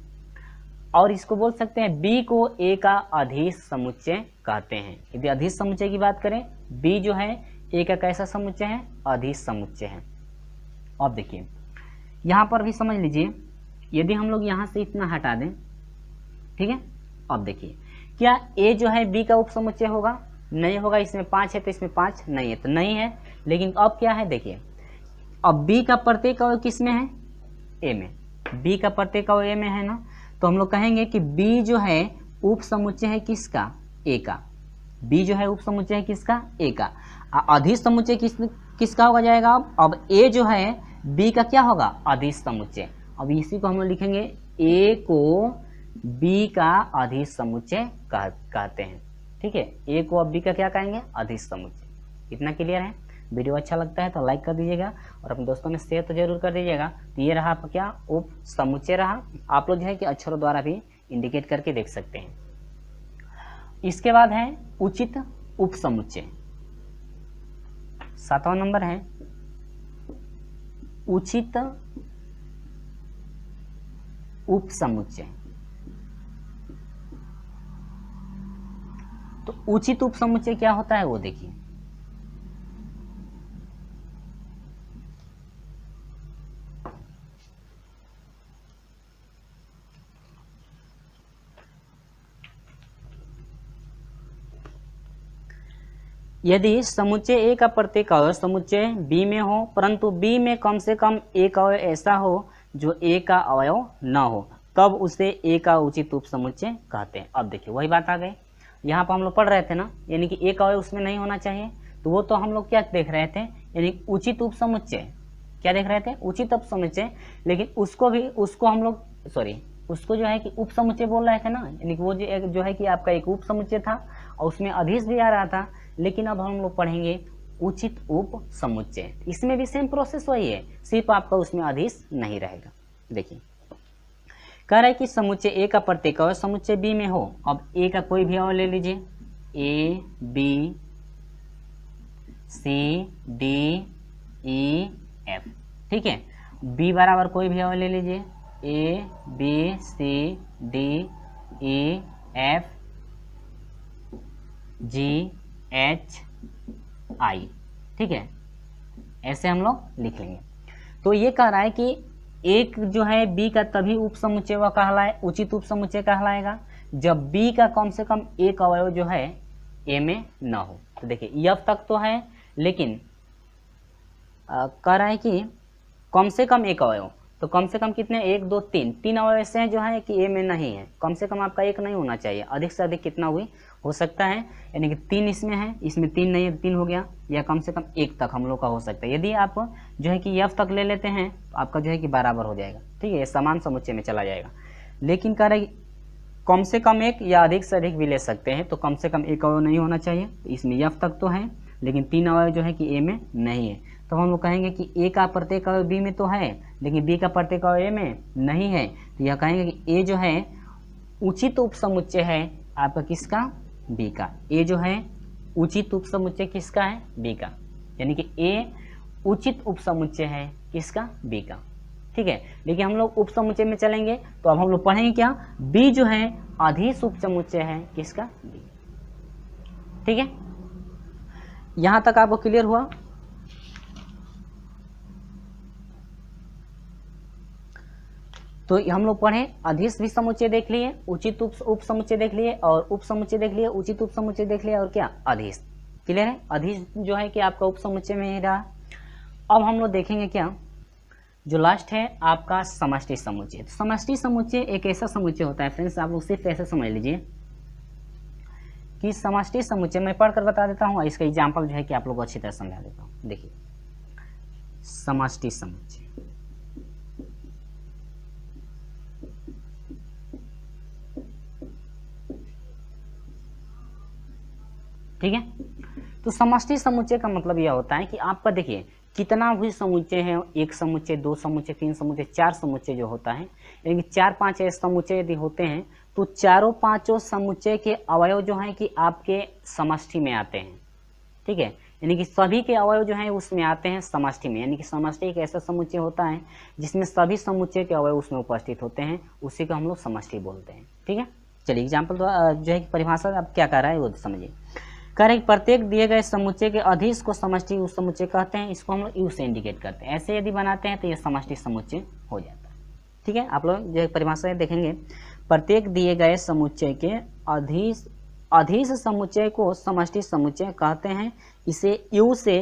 और इसको बोल सकते हैं बी को ए का अधीश समुच्चय कहते हैं। यदि अधीश समुच्चय की बात करें, बी जो है ए का कैसा समुच्चय है, अधीश समुच्चय है। अब देखिए यहाँ पर भी समझ लीजिए, यदि हम लोग यहाँ से इतना हटा दें, ठीक है, अब देखिए क्या ए जो है बी का उप समुच्चय होगा, नहीं होगा। इसमें 5 है तो इसमें 5 नहीं है, तो नहीं है। लेकिन अब क्या है, देखिए अब बी का प्रत्येक अवयव किस में है, ए में। बी का प्रत्येक अवयव ए में है ना, तो हम लोग कहेंगे कि बी जो है उप समुच्चय है किसका, ए का। बी जो है उप समुच्चय है किसका, ए का। अधीश समुच्चय किसका होगा जाएगा। अब ए जो है बी का क्या होगा, अधीश समुच्चय। अब इसी को हम लोग लिखेंगे ए को बी का अधीश समुच्चय कहते हैं। ठीक है, ए को अब बी का क्या कहेंगे, अधीश समुच्चय। इतना क्लियर है। वीडियो अच्छा लगता है तो लाइक कर दीजिएगा और अपने दोस्तों में शेयर तो जरूर कर दीजिएगा। तो ये रहा आपका क्या, उप समुच्चय रहा। आप लोग जो है कि अक्षरों द्वारा भी इंडिकेट करके देख सकते हैं। इसके बाद है उचित उप समुच्चय। 7वां नंबर है उचित उप समुच्चय। तो उचित उप समुच्चय क्या होता है वो देखिए। यदि समुच्चय ए का प्रत्येक अवयव समुच्चय बी में हो, परंतु बी में कम से कम एक अवयव ऐसा हो जो ए का अवयव न हो, तब उसे ए का उचित उप समुच्चय कहते हैं। अब देखिए वही बात आ गई, यहाँ पर हम लोग पढ़ रहे थे ना, यानी कि एक अवयव उसमें नहीं होना चाहिए। तो वो तो हम लोग क्या देख रहे थे, यानी उचित उप समुच्चय। क्या देख रहे थे, उचित उप समुच्चय। लेकिन उसको हम लोग उसको जो है कि उप समुच्चय बोल रहे थे ना, यानी कि वो जो है कि आपका एक उप समुच्चय था और उसमें अधीश भी आ रहा था। लेकिन अब हम लोग पढ़ेंगे उचित उप समुच्चय। इसमें भी सेम प्रोसेस वही है, सिर्फ आपका उसमें अधीश नहीं रहेगा। देखिए कह रहा है कि समुच्चय ए का प्रत्येक अवयव समुच्चय बी में हो। अब ए का कोई भी अवयव ले लीजिए, A B C D E F. ठीक है, बी बराबर कोई भी अवयव ले लीजिए, A B C D E F G H I. ठीक है, ऐसे हम लोग लिख लेंगे। तो ये कह रहा है कि एक जो है बी का तभी उप समुच्चय वह कहलाए, उचित उप समुच्चय कहलाएगा जब बी का कम से कम एक अवयव जो है ए में न हो। तो देखिए एफ तक तो है, लेकिन कह रहा है कि कम से कम एक अवयव। तो कम से कम कितने, 1 2 3 अवयव ऐसे हैं जो है कि ए में नहीं है। कम से कम आपका एक नहीं होना चाहिए, अधिक से अधिक कितना हुई हो सकता है, यानी कि 3 इसमें है, इसमें 3 नहीं है, 3 हो गया, या कम से कम 1 तक हम लोग का हो सकता है। यदि आप जो है कि एफ तक ले लेते हैं तो आपका जो है कि बराबर हो जाएगा। ठीक है, ये समान समुच्चय में चला जाएगा। लेकिन कह रहा है कम से कम एक या अधिक से अधिक भी ले सकते हैं, तो कम से कम एक अवयव नहीं होना चाहिए। तो इसमें एफ तक तो है, लेकिन 3 अवयव जो है कि ए में नहीं है। तो हम लोग कहेंगे कि ए का प्रत्येक अवयव बी में तो है, लेकिन बी का प्रत्येक अवयव ए में नहीं है। तो यह कहेंगे कि ए जो है उचित उप समुच्चय है आपका किसका, बी का। ए जो है उचित उप समुच्चय किसका है, बी का। यानी कि ए उचित उप समुच्चय है किसका, बी का। ठीक है, लेकिन हम लोग उप समुच्चय में चलेंगे तो अब हम लोग पढ़ेंगे क्या, बी जो है अधीश उप समुच्चय है किसका, बी। ठीक है, यहां तक आपको क्लियर हुआ। तो हम लोग पढ़े अधीश भी समुच्चय देख लिए, उचित उप समुच्चय देख लिए, और उप समुच्चय देख लिए, उचित उप समुच्चय देख लिए, और क्या अधीश। क्लियर है, अधीश जो है कि आपका उप समुच्चय में ही रहा। अब हम लोग देखेंगे क्या, जो लास्ट है आपका समष्टि समुच्चय। तो समष्टि समुच्चय एक ऐसा समुच्चय होता है फ्रेंड्स, आप लोग सिर्फ ऐसे समझ लीजिए कि समष्टि समुच्चय मैं पढ़कर बता देता हूँ, इसका एग्जाम्पल जो है कि आप लोग को अच्छी तरह समझा देता हूँ। देखिए समष्टि समुच्चय, ठीक है, तो समष्टि समुच्चय का मतलब यह होता है कि आपका देखिए कितना भी समुच्चय है, एक समुच्चय, दो समुच्चय, तीन समुच्चय, चार समुच्चय जो होता है, यानी कि चार पांच ऐसे समुच्चय यदि होते हैं तो चारों पांचों समुच्चय के अवयव जो हैं कि आपके समष्टि में आते हैं। ठीक है, यानी कि सभी के अवयव जो हैं उसमें आते हैं समष्टि में, यानी कि समष्टि एक ऐसा समुच्चय होता है जिसमें सभी समुच्चय के अवयव उसमें उपस्थित होते हैं, उसी को हम लोग समष्टि बोलते हैं। ठीक है, चलिए एग्जाम्पल जो है परिभाषा आप क्या कर रहा है वो समझिए। कह रहे प्रत्येक दिए गए समुच्चय के अधीश को समष्टि उस समुच्चय कहते हैं, इसको हम लोग यू से इंडिकेट करते हैं। ऐसे यदि बनाते हैं तो ये समष्टि समुच्चय हो जाता है। ठीक है, आप लोग जो परिभाषा देखेंगे, प्रत्येक दिए गए समुच्चय के अधीश समुच्चय को समष्टि समुच्चय कहते हैं, इसे यू से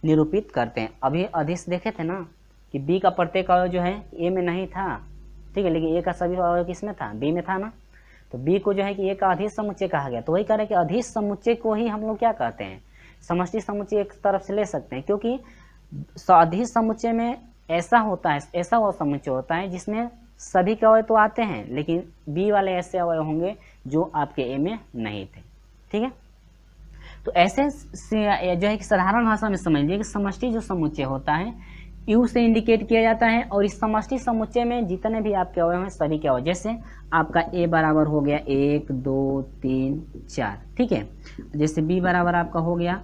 निरूपित करते हैं। अभी अधीश देखे थे ना कि बी का प्रत्येक अवयव जो है ए में नहीं था, ठीक है, लेकिन ए का सभी अवयव किसमें था, बी में था ना, तो बी को जो है कि ए का अधीश समुच्चय कहा गया। तो वही कह रहे हैं कि अधीश समुच्चय को ही हम लोग क्या कहते हैं, समष्टि समुच्चय एक तरफ से ले सकते हैं, क्योंकि अधीश समुच्चय में ऐसा होता है, ऐसा वो समुच्चय होता है जिसमें सभी के अवयव तो आते हैं लेकिन बी वाले ऐसे अवयव होंगे जो आपके ए में नहीं थे। ठीक है, तो ऐसे जो है कि साधारण भाषा में समझ लीजिए कि समष्टि जो समुच्चय होता है यू से इंडिकेट किया जाता है, और इस समष्टि समुच्चय में जितने भी आपके अवयव हैं सभी के अवयव, जैसे आपका ए बराबर हो गया 1 2 3 4, ठीक है, जैसे बी बराबर आपका हो गया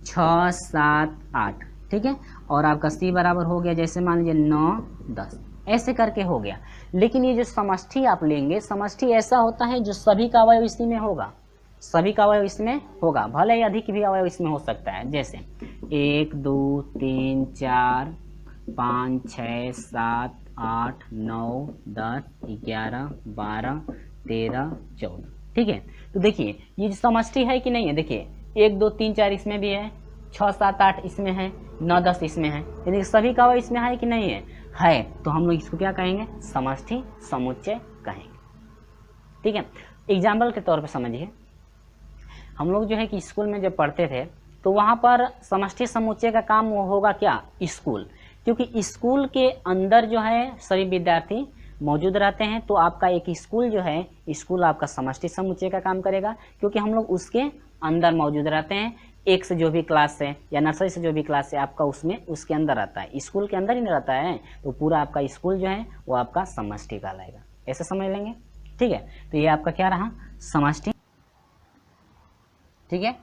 6 7 8, ठीक है, और आपका सी बराबर हो गया जैसे मान लीजिए 9 10, ऐसे करके हो गया। लेकिन ये जो समष्टि आप लेंगे, समष्टि ऐसा होता है जो सभी का अवयव इसी में होगा, सभी का अवयव इसमें होगा, भले ही अधिक भी अवयव इसमें हो सकता है, जैसे 1 2 3 4 5 6 7 8 9 10 11 12 13 14, ठीक है। तो देखिए ये समष्टि है कि नहीं है, देखिए 1 2 3 4 इसमें भी है, 6 7 8 इसमें है, 9 10 इसमें है, यानी सभी का अवयव इसमें है कि नहीं है, तो हम लोग इसको क्या कहेंगे, समष्टि समुच्चय कहेंगे। ठीक है, एग्जाम्पल के तौर पर समझिए, हम लोग जो है कि स्कूल में जब पढ़ते थे तो वहाँ पर समष्टि समुच्चय का काम होगा क्या, स्कूल, क्योंकि स्कूल के अंदर जो है सभी विद्यार्थी मौजूद रहते हैं, तो आपका एक स्कूल जो है, स्कूल आपका समष्टि समुच्चय का काम करेगा, क्योंकि हम लोग उसके अंदर मौजूद रहते हैं। एक से जो भी क्लास है या नर्सरी से जो भी क्लास है आपका उसमें उसके अंदर रहता है, स्कूल के अंदर ही रहता है, तो पूरा आपका स्कूल जो है वो आपका समष्टि कहलाएगा, ऐसे समझ लेंगे। ठीक है, तो ये आपका क्या रहा, समष्टि। ठीक है,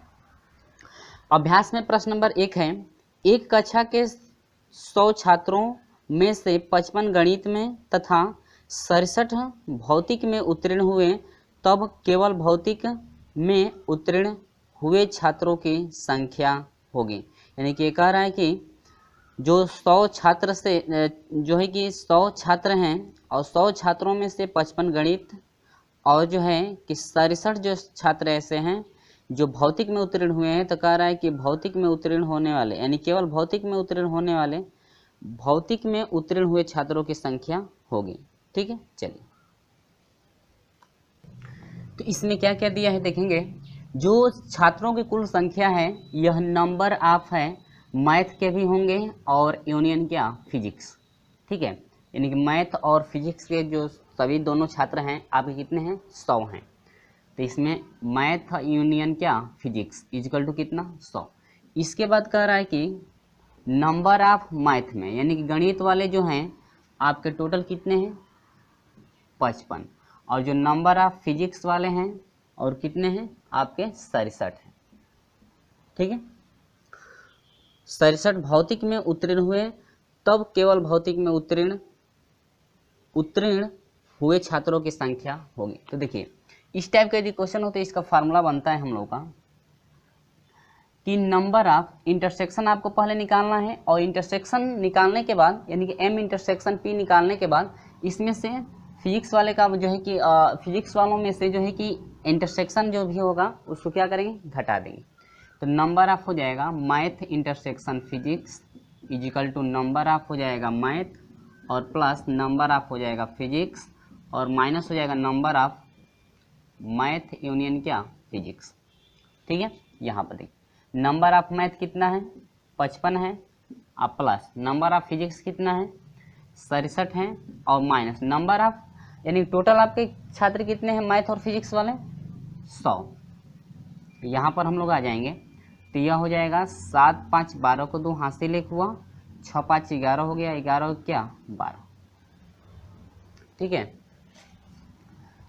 अभ्यास में प्रश्न नंबर 1 है, एक कक्षा के 100 छात्रों में से 55 गणित में तथा 67 भौतिक में उत्तीर्ण हुए, तब केवल भौतिक में उत्तीर्ण हुए छात्रों की संख्या होगी। यानी कि कह रहा है कि जो 100 छात्र से जो है कि 100 छात्र हैं और 100 छात्रों में से 55 गणित और जो है कि 67 जो छात्र ऐसे हैं जो भौतिक में उत्तीर्ण हुए हैं, तो कह रहा है कि भौतिक में उत्तीर्ण होने वाले, यानी केवल भौतिक में उत्तीर्ण होने वाले भौतिक में उत्तीर्ण हुए छात्रों की संख्या होगी। ठीक है, चलिए तो इसमें क्या क्या दिया है देखेंगे। जो छात्रों की कुल संख्या है यह नंबर ऑफ है, मैथ के भी होंगे और यूनियन क्या, फिजिक्स। ठीक है, यानी कि मैथ और फिजिक्स के जो सभी दोनों छात्र हैं आपके कितने हैं, 100 हैं, तो इसमें मैथ यूनियन क्या, फिजिक्स इक्वल टू कितना, 100। इसके बाद कह रहा है कि नंबर ऑफ मैथ में, यानी कि गणित वाले जो हैं आपके टोटल कितने हैं, 55, और जो नंबर ऑफ फिजिक्स वाले हैं और कितने हैं आपके, 67 हैं। ठीक है, 67 भौतिक में उत्तीर्ण हुए, तब केवल भौतिक में उत्तीर्ण हुए छात्रों की संख्या होगी। तो देखिए इस टाइप का यदि क्वेश्चन हो तो इसका फार्मूला बनता है हम लोग का कि नंबर ऑफ इंटरसेक्शन आपको पहले निकालना है, और इंटरसेक्शन निकालने के बाद यानी कि एम इंटरसेक्शन पी निकालने के बाद इसमें से फिजिक्स वाले का जो है कि फिजिक्स वालों में से जो है कि इंटरसेक्शन जो भी होगा उसको क्या करेंगे, घटा देंगे। तो नंबर ऑफ हो जाएगा math intersection physics equal to number of हो जाएगा मैथ और प्लस नंबर ऑफ हो जाएगा फिजिक्स और माइनस हो जाएगा नंबर ऑफ मैथ यूनियन क्या, फिजिक्स। ठीक है, यहाँ पर देखिए नंबर ऑफ मैथ कितना है, 55 है, और प्लस नंबर ऑफ फिजिक्स कितना है, 67 है, और माइनस नंबर ऑफ, यानी टोटल आपके छात्र कितने हैं मैथ और फिजिक्स वाले, 100। यहाँ पर हम लोग आ जाएंगे तो यह हो जाएगा 7 5 12 को 2 हाथ से लेख हुआ, 6 5 11 हो गया, 11 क्या 12, ठीक है,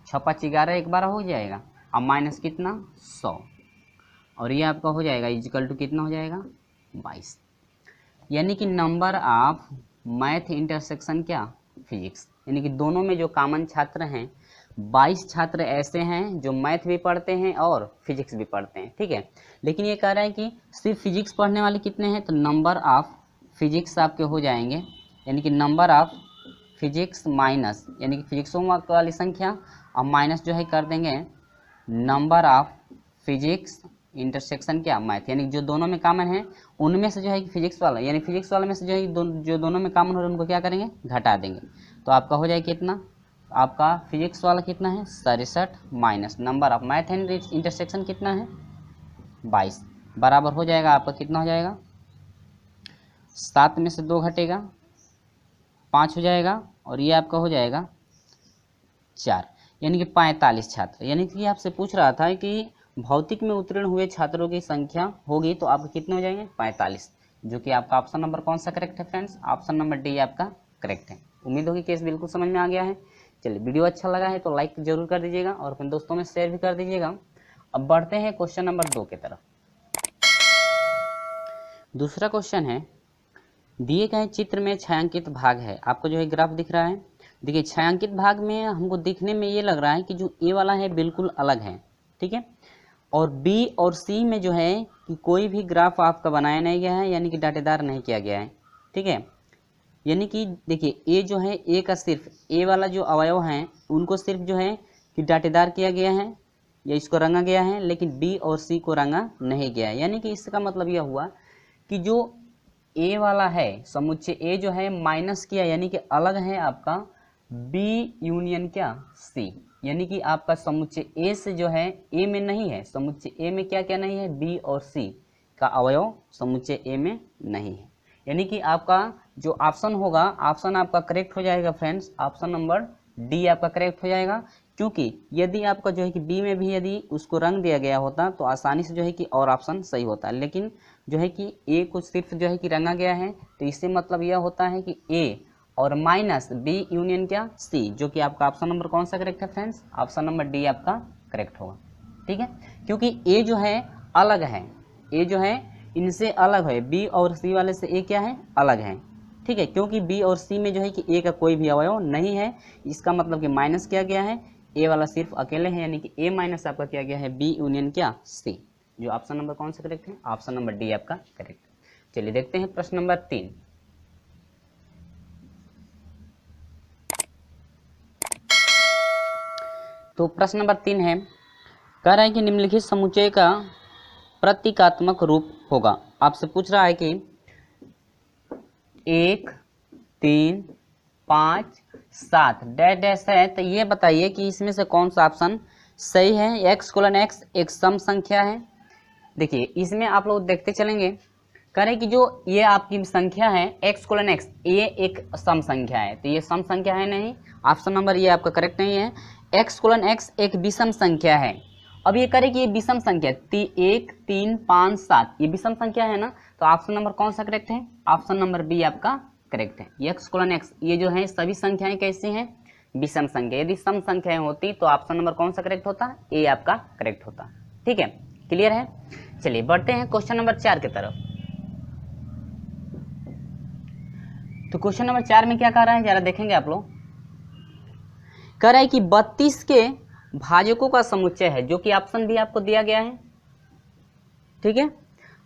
6 5 11 एक 12 हो जाएगा। अब माइनस कितना 100, और ये आपका हो जाएगा इक्वल टू कितना हो जाएगा 22। यानी कि नंबर ऑफ मैथ इंटरसेक्शन क्या फिजिक्स, यानी कि दोनों में जो कॉमन छात्र हैं 22 छात्र ऐसे हैं जो मैथ भी पढ़ते हैं और फिजिक्स भी पढ़ते हैं, ठीक है। लेकिन ये कह रहा है कि सिर्फ फिजिक्स पढ़ने वाले कितने हैं, तो नंबर ऑफ फिजिक्स आपके हो जाएंगे, यानी कि नंबर ऑफ फिजिक्स माइनस, यानी कि फिजिक्सों वाली संख्या और माइनस जो है कर देंगे नंबर ऑफ फिजिक्स इंटरसेक्शन क्या मैथ, यानी जो दोनों में कॉमन है उनमें से जो है कि फिजिक्स वाला, यानी फिजिक्स वाले में से जो है जो दोनों में कॉमन हो रहे हैं उनको क्या करेंगे घटा देंगे। तो आपका हो जाएगा कितना, आपका फिजिक्स वाला कितना है 67 minus number of math and intersection कितना है 22, बराबर हो जाएगा आपका कितना हो जाएगा 7 में से 2 घटेगा 5 हो जाएगा, और ये आपका हो जाएगा 4, यानी कि 45 छात्र। यानी कि आपसे पूछ रहा था कि भौतिक में उत्तीर्ण हुए छात्रों की संख्या होगी तो आपके कितने हो जाएंगे 45, जो कि आपका ऑप्शन नंबर कौन सा करेक्ट है फ्रेंड्स, ऑप्शन नंबर डी आपका करेक्ट है। उम्मीद होगी केस बिल्कुल समझ में आ गया है। चलिए वीडियो अच्छा लगा है तो लाइक जरूर कर दीजिएगा और अपने दोस्तों में शेयर भी कर दीजिएगा। अब बढ़ते हैं क्वेश्चन नंबर 2 की तरफ। दूसरा क्वेश्चन है, दिए गए चित्र में छायांकित भाग है, आपको जो है ग्राफ दिख रहा है। देखिए छायांकित भाग में हमको दिखने में ये लग रहा है कि जो ए वाला है बिल्कुल अलग है, ठीक है, और बी और सी में जो है कि कोई भी ग्राफ आपका बनाया नहीं गया है, यानी कि डाटेदार नहीं किया गया है, ठीक है। यानी कि देखिए ए जो है ए का सिर्फ ए वाला जो अवयव हैं उनको सिर्फ जो है कि डाटेदार किया गया है या इसको रंगा गया है, लेकिन बी और सी को रंगा नहीं गया है। यानी कि इसका मतलब यह हुआ कि जो ए वाला है समुच्चय ए जो है माइनस किया, यानी कि अलग है आपका बी यूनियन क्या सी, यानी कि आपका समुच्चय ए से जो है ए में नहीं है, समुच्चय ए में क्या क्या नहीं है बी और सी का अवयव समुच्चय ए में नहीं है। यानी कि आपका जो ऑप्शन होगा ऑप्शन आपका करेक्ट हो जाएगा फ्रेंड्स, ऑप्शन नंबर डी आपका करेक्ट हो जाएगा। क्योंकि यदि आपका जो है कि बी में भी यदि उसको रंग दिया गया होता तो आसानी से जो है कि और ऑप्शन सही होता है, लेकिन जो है कि ए को सिर्फ जो है कि रंगा गया है, तो इससे मतलब यह होता है कि ए और माइनस बी यूनियन क्या सी, जो कि आपका ऑप्शन नंबर कौन सा करेक्ट है फ्रेंड्स, ऑप्शन नंबर डी आपका करेक्ट होगा, ठीक है। क्योंकि ए जो है अलग है, ए जो है इनसे अलग है, बी और सी वाले से ए क्या है अलग है, ठीक है। क्योंकि बी और सी में जो है कि ए का कोई भी अवयव नहीं है, इसका मतलब कि माइनस किया गया है, ए वाला सिर्फ अकेले है, यानी कि ए माइनस आपका किया गया है बी यूनियन क्या सी, जो ऑप्शन नंबर कौन सा करेक्ट है, ऑप्शन नंबर डी आपका करेक्ट। चलिए देखते हैं प्रश्न नंबर 3। तो प्रश्न नंबर 3 है, कह रहा है कि निम्नलिखित समुच्चय का प्रतीकात्मक रूप होगा। आपसे पूछ रहा है कि 1 3 5 7 डैश डैश है, तो ये बताइए कि इसमें से कौन सा ऑप्शन सही है। x कोलन x एक सम संख्या है। देखिए इसमें आप लोग देखते चलेंगे, कह रहे कि जो ये आपकी संख्या है x कोलन x ये एक सम संख्या है, तो ये सम संख्या है नहीं, ऑप्शन नंबर ये आपका करेक्ट नहीं है। x कोलन x एक विषम संख्या है। अब ये करे कि ये विषम संख्या 1 3 5 7 ये विषम संख्या है ना, तो ऑप्शन नंबर कौन सा करेक्ट है, ऑप्शन नंबर बी आपका करेक्ट है। x कोलन x ये जो है सभी संख्याएं कैसी हैं विषम संख्या, यदि सम संख्याएं होती तो ऑप्शन नंबर कौन सा करेक्ट होता, ए आपका करेक्ट होता, ठीक है, क्लियर है। चलिए बढ़ते हैं क्वेश्चन नंबर 4 की तरफ। तो क्वेश्चन नंबर 4 में क्या कह रहा है जरा देखेंगे आप लोग। कह रहा है कि 32 के भाजकों का समुच्चय है, जो कि ऑप्शन भी आपको दिया गया है, ठीक है,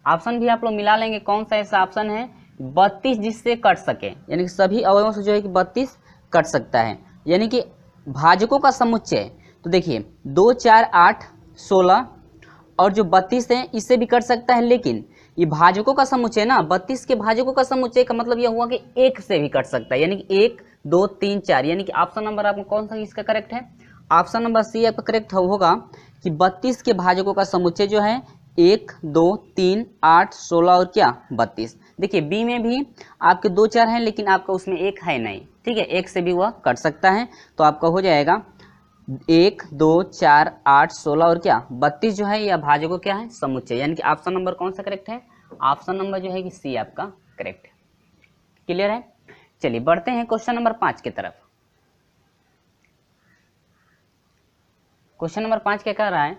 ऑप्शन भी आप लोग मिला लेंगे कौन सा ऐसा ऑप्शन है 32 जिससे कट सके, यानी कि सभी अवयवों से जो है कि 32 कट सकता है, यानी कि भाजकों का समुच्चय। तो देखिए 2 4 8 16 और जो 32 है इससे भी कट सकता है, लेकिन ये भाजकों का समुच्चय ना 32 के भाजकों का समुच्चय का मतलब यह हुआ कि 1 से भी कट सकता है, यानी कि 1 2 3 4, यानी कि ऑप्शन नंबर आपको कौन सा इसका करेक्ट है, ऑप्शन नंबर सी आपका करेक्ट होगा कि 32 के भाजकों का समुच्चय जो है 1 2 3 8 16 और क्या 32। देखिए बी में भी आपके 2 4 हैं, लेकिन आपका उसमें 1 है नहीं, ठीक है, 1 से भी वह कट सकता है, तो आपका हो जाएगा 1 2 4 8 16 और क्या 32 जो है यह भाजकों क्या है समुच्चय, यानी कि ऑप्शन नंबर कौन सा करेक्ट है, ऑप्शन नंबर जो है कि सी आपका करेक्ट है। क्लियर है। चलिए बढ़ते हैं क्वेश्चन नंबर 5 की तरफ। क्वेश्चन नंबर 5 क्या कह रहा है,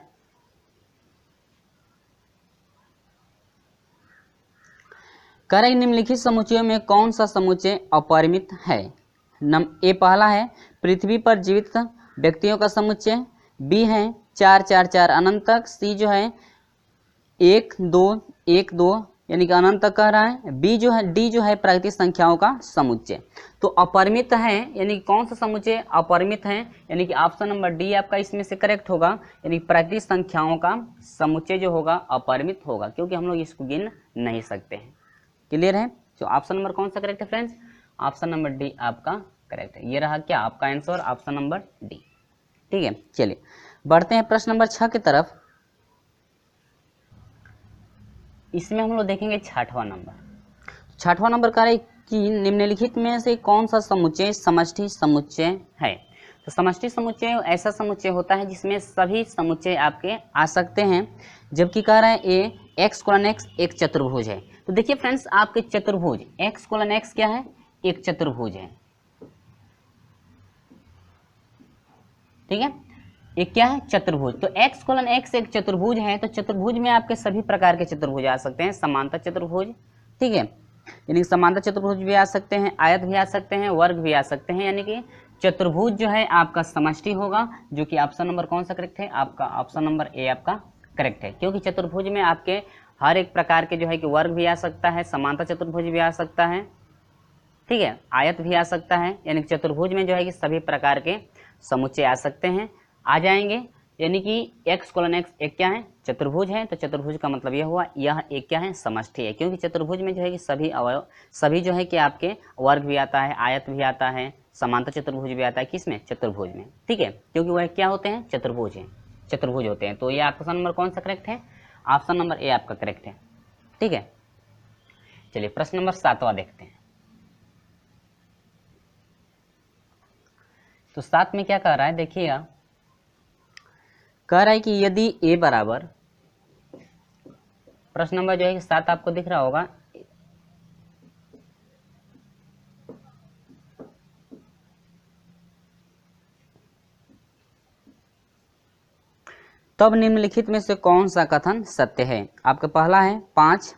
कह रहा है निम्नलिखित समुच्चयों में कौन सा समुच्चय अपरिमित है। ए पहला है पृथ्वी पर जीवित व्यक्तियों का समुच्चय, बी है 4 4 4 अनंत तक, सी जो है 1 2 1 2 यानी कि अनंत तक कह रहा है, बी जो है डी जो है प्राकृतिक संख्याओं का समुच्चय। तो अपरिमित है यानी कि कौन सा समुच्चय अपरिमित है, यानी कि ऑप्शन नंबर डी आपका इसमें से करेक्ट होगा, यानी प्राकृतिक संख्याओं का समुच्चय जो होगा अपरिमित होगा, क्योंकि हम लोग इसको गिन नहीं सकते हैं। क्लियर है। तो ऑप्शन नंबर कौन सा करेक्ट है फ्रेंड्स, ऑप्शन नंबर डी आपका करेक्ट है। ये रहा क्या आपका आंसर, ऑप्शन नंबर डी। ठीक है। चलिए बढ़ते हैं प्रश्न नंबर 6 की तरफ। इसमें हम लोग देखेंगे 6वां नंबर। 6वां नंबर कह रहा है कि निम्नलिखित में से कौन सा समुच्चय समष्टि समुच्चय है। तो समष्टि समुच्चय ऐसा समुच्चय होता है जिसमें सभी समुच्चय आपके आ सकते हैं, जबकि कह रहा है ए x कोलन x एक चतुर्भुज है। तो देखिए फ्रेंड्स आपके चतुर्भुज x कोलन x क्या है, एक चतुर्भुज है। ठीक है, एक क्या है चतुर्भुज। तो x कोलन x एक चतुर्भुज है, तो चतुर्भुज में आपके सभी प्रकार के चतुर्भुज आ सकते हैं, समांतर चतुर्भुज, ठीक है, यानी समांतर चतुर्भुज भी आ सकते हैं, आयत भी आ सकते हैं, वर्ग भी आ सकते हैं, यानी कि चतुर्भुज जो है आपका समष्टि होगा, जो कि ऑप्शन नंबर कौन सा करेक्ट है, आपका ऑप्शन नंबर ए आपका करेक्ट है। क्योंकि चतुर्भुज में आपके हर एक प्रकार के जो है कि वर्ग भी आ सकता है, समांतर चतुर्भुज भी आ सकता है, ठीक है, आयत भी आ सकता है, यानी कि चतुर्भुज में जो है कि सभी प्रकार के समुच्चय आ सकते हैं, आ जाएंगे। यानी कि x कोलन x एक क्या है चतुर्भुज है, तो चतुर्भुज का मतलब यह हुआ यह एक क्या है समष्टि है, क्योंकि चतुर्भुज में जो है कि सभी अवयव सभी जो है कि आपके वर्ग भी आता है, आयत भी आता है, समांतर चतुर्भुज भी आता है, किसमें चतुर्भुज में, ठीक है, क्योंकि वह क्या होते हैं चतुर्भुज है, चतुर्भुज होते हैं। तो ये ऑप्शन नंबर कौन सा करेक्ट है, ऑप्शन नंबर ए आपका करेक्ट है। ठीक है। चलिए प्रश्न नंबर 7वां देखते हैं। तो 7 में क्या कह रहा है देखिएगा, कह रहा है कि यदि a बराबर, प्रश्न नंबर जो है कि 7 आपको दिख रहा होगा, तब निम्नलिखित में से कौन सा कथन सत्य है। आपका पहला है 5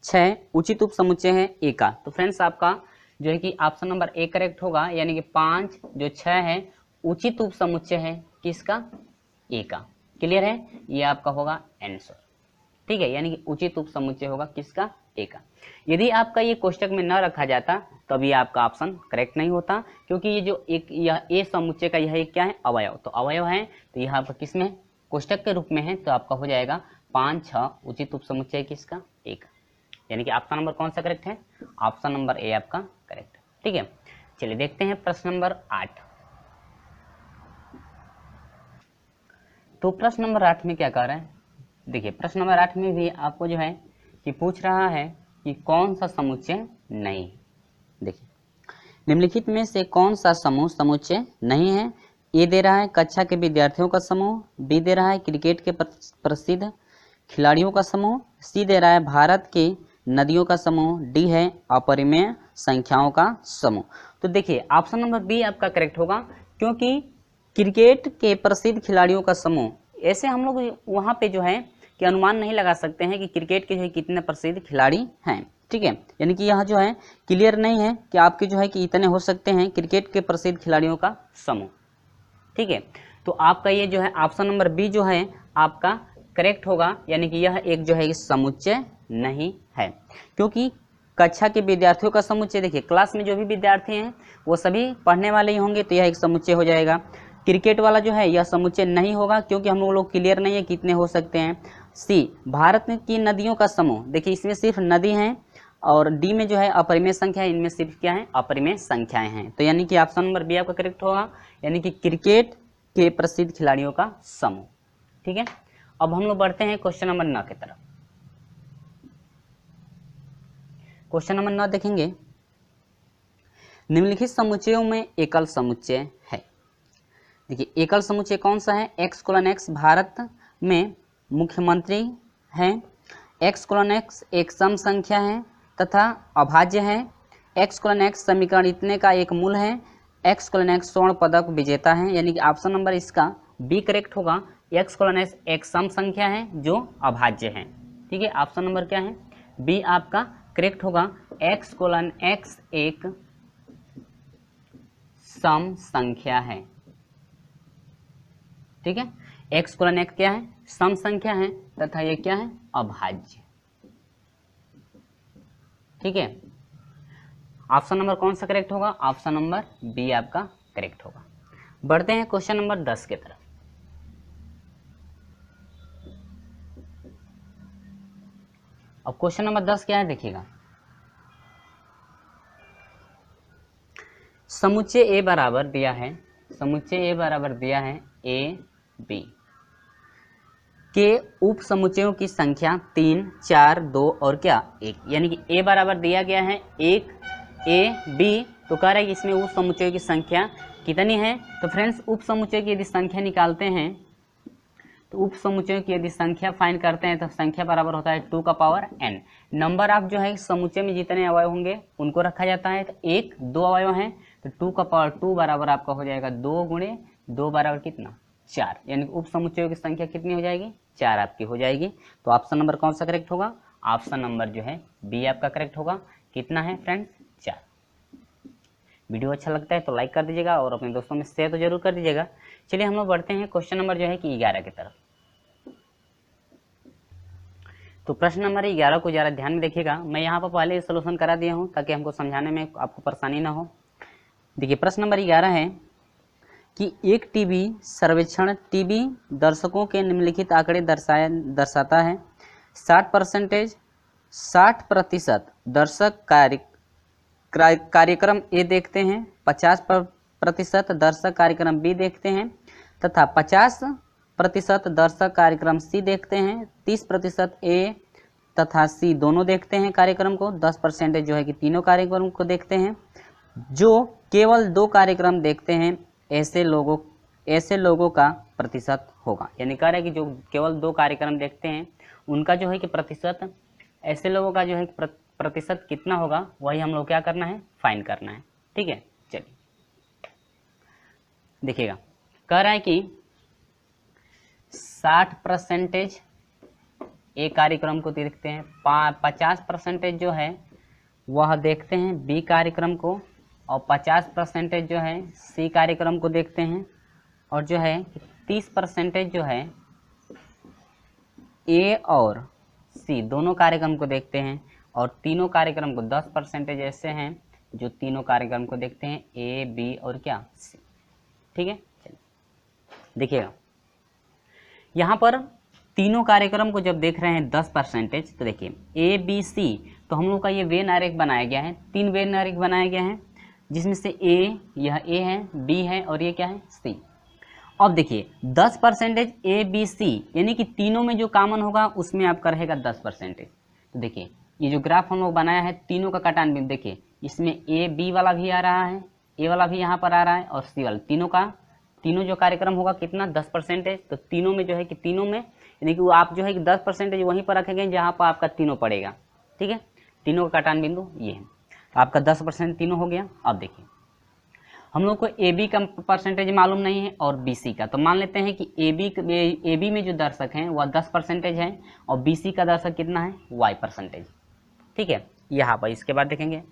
6 उचित उप समुच्चय है ए का। तो फ्रेंड्स आपका जो है कि ऑप्शन नंबर ए करेक्ट होगा, यानी कि 5 जो 6 है उचित उप समुच्चय है किसका, ए का। क्लियर है, ये आपका होगा आंसर। ठीक है, यानी कि उचित उप समुच्चय होगा किसका, ए का। यदि आपका ये कोष्टक में न रखा जाता तब ये आपका ऑप्शन करेक्ट नहीं होता, क्योंकि ये जो एक यह ए समुच्चय का यह एक क्या है अवयव, तो अवयव है, तो यह आपका किसमें कोष्टक के रूप में है, तो आपका हो जाएगा 5 6 उचित उप समुच्चय किसका, ए का। यानी कि ऑप्शन नंबर कौन सा करेक्ट है, ऑप्शन नंबर ए आपका करेक्ट। ठीक है। चलिए देखते हैं प्रश्न नंबर 8। तो प्रश्न नंबर 8 में क्या कह रहा है, देखिए प्रश्न नंबर 8 में भी आपको जो है कि पूछ रहा है कि कौन सा समुच्चय नहीं। देखिए निम्नलिखित में से कौन सा समूह समुच्चय नहीं है। ए दे रहा है कक्षा के विद्यार्थियों का समूह, बी दे रहा है क्रिकेट के प्रसिद्ध खिलाड़ियों का समूह, सी दे रहा है भारत की नदियों का समूह, डी है अपरिमेय संख्याओं का समूह। तो देखिए ऑप्शन नंबर बी आपका करेक्ट होगा, क्योंकि क्रिकेट के प्रसिद्ध खिलाड़ियों का समूह, ऐसे हम लोग वहाँ पे जो है कि अनुमान नहीं लगा सकते हैं कि क्रिकेट के जो है कितने प्रसिद्ध खिलाड़ी हैं। ठीक है, यानी कि यहाँ जो है क्लियर नहीं है कि आपके जो है कि इतने हो सकते हैं क्रिकेट के प्रसिद्ध खिलाड़ियों का समूह। ठीक है, तो आपका ये जो है ऑप्शन नंबर बी जो है आपका करेक्ट होगा, यानी कि यह एक जो है समुच्चय नहीं है, क्योंकि कक्षा के विद्यार्थियों का समुच्चय, देखिए क्लास में जो भी विद्यार्थी हैं वो सभी पढ़ने वाले ही होंगे, तो यह एक समुच्चय हो जाएगा। क्रिकेट वाला जो है यह समुच्चय नहीं होगा, क्योंकि हम लोग क्लियर नहीं है कितने हो सकते हैं। सी भारत की नदियों का समूह, देखिए इसमें सिर्फ नदी हैं, और डी में जो है अपरिमेय संख्या है, इनमें सिर्फ क्या है अपरिमेय संख्याएं हैं, तो यानी कि ऑप्शन नंबर बी आपका करेक्ट होगा, यानी कि क्रिकेट के प्रसिद्ध खिलाड़ियों का समूह। ठीक है, अब हम लोग बढ़ते हैं क्वेश्चन नंबर 9 की तरफ। क्वेश्चन नंबर 9 देखेंगे, निम्नलिखित समुच्चयों में एकल समुच्चय है। देखिए एकल समुच्चय कौन सा है, x:x भारत में मुख्यमंत्री है, x:x एक सम संख्या है तथा अभाज्य है, x:x समीकरण इतने का एक मूल है, x:x स्वर्ण पदक विजेता है। यानी कि ऑप्शन नंबर इसका बी करेक्ट होगा, x:x एक सम संख्या है जो अभाज्य है। ठीक है, ऑप्शन नंबर क्या है, बी आपका करेक्ट होगा, x:x एक सम संख्या है। ठीक है, x:x क्या है, सम संख्या है तथा ये क्या है, अभाज्य। ठीक है, ऑप्शन नंबर कौन सा करेक्ट होगा, ऑप्शन नंबर बी आपका करेक्ट होगा। बढ़ते हैं क्वेश्चन नंबर 10 के तरफ। अब क्वेश्चन नंबर 10 क्या है देखिएगा, समुच्चय ए बराबर दिया है, समुच्चय ए बराबर दिया है ए बी के उप समुच्चयों की संख्या 3, 4, 2 और क्या 1, यानी कि ए बराबर दिया गया है 1 ए बी, तो कह रहा है कि इसमें उप समुच्चयों की संख्या कितनी है। तो फ्रेंड्स उप समुच्चय की यदि संख्या निकालते हैं तो उप समुच्चयों की यदि संख्या फाइंड करते हैं तो संख्या बराबर होता है 2 का पावर n। नंबर ऑफ जो है समुच्चय में जितने अवयव होंगे उनको रखा जाता है, तो 1 2 अवयव हैं तो 2 का पावर 2 बराबर आपका हो जाएगा 2 गुणे 2 बराबर कितना 4, यानी उप समुच्चयों की संख्या कितनी हो जाएगी 4 आपकी हो जाएगी। तो ऑप्शन नंबर कौन सा करेक्ट होगा, ऑप्शन नंबर जो है बी आपका करेक्ट होगा। कितना है फ्रेंड्स 4। वीडियो अच्छा लगता है तो लाइक कर दीजिएगा और अपने दोस्तों में शेयर तो जरूर कर दीजिएगा। चलिए हम लोग बढ़ते हैं क्वेश्चन नंबर जो है कि 11 की तरफ। तो प्रश्न नंबर 11 को ज़रा ध्यान में देखिएगा, मैं यहाँ पर पहले सोल्यूशन करा दिया हूँ ताकि हमको समझाने में आपको परेशानी ना हो। देखिए प्रश्न नंबर 11 है कि एक टीवी सर्वेक्षण टीवी दर्शकों के निम्नलिखित आंकड़े दर्शाता है 60% दर्शक कार्यक्रम ए देखते हैं, 50% दर्शक कार्यक्रम बी देखते हैं तथा 50% दर्शक कार्यक्रम सी देखते हैं, 30% ए तथा सी दोनों देखते हैं कार्यक्रम को, 10% जो है कि तीनों कार्यक्रम को देखते हैं। जो केवल 2 कार्यक्रम देखते हैं ऐसे लोगों का प्रतिशत होगा, यानी कह रहे हैं कि जो केवल 2 कार्यक्रम देखते हैं उनका जो है कि प्रतिशत, ऐसे लोगों का जो है प्रतिशत कितना होगा वही हम लोग क्या करना है फाइंड करना है। ठीक है, चलिए देखिएगा, कह रहा है कि 60% ए कार्यक्रम को देखते हैं, 50% जो है वह देखते हैं बी कार्यक्रम को और 50% जो है सी कार्यक्रम को देखते हैं और जो है 30% जो है ए और सी दोनों कार्यक्रम को देखते हैं और तीनों कार्यक्रम को 10% ऐसे हैं जो तीनों कार्यक्रम को देखते हैं ए बी और क्या सी। ठीक है, चलिए देखिएगा यहाँ पर तीनों कार्यक्रम को जब देख रहे हैं 10%, तो देखिए ए बी सी, तो हम लोग का ये वेन आरेख बनाया गया है, 3 वेन आरेख बनाया गया है जिसमें से यह ए है, बी है और ये क्या है सी। अब देखिए 10% ए बी सी, यानी कि तीनों में जो कॉमन होगा उसमें आपका रहेगा 10%। तो देखिए ये जो ग्राफ हम लोग बनाया है तीनों का कटान बिंदु, देखिए इसमें ए बी वाला भी आ रहा है, ए वाला भी यहाँ पर आ रहा है और सी वाला, तीनों जो कार्यक्रम होगा कितना 10%। तो तीनों में जो है कि तीनों में यानी कि आप जो है कि 10% वहीं पर रखेंगे जहाँ पर आपका तीनों पड़ेगा। ठीक है, तीनों का कटान बिंदु ये है, तो आपका 10% तीनों हो गया। अब देखिए हम लोग को ए बी का परसेंटेज मालूम नहीं है और बी सी का, तो मान लेते हैं कि ए बी में जो दर्शक हैं वह 10% है और बी सी का दर्शक कितना है y%। ठीक है, यहाँ पर इसके बाद देखेंगे।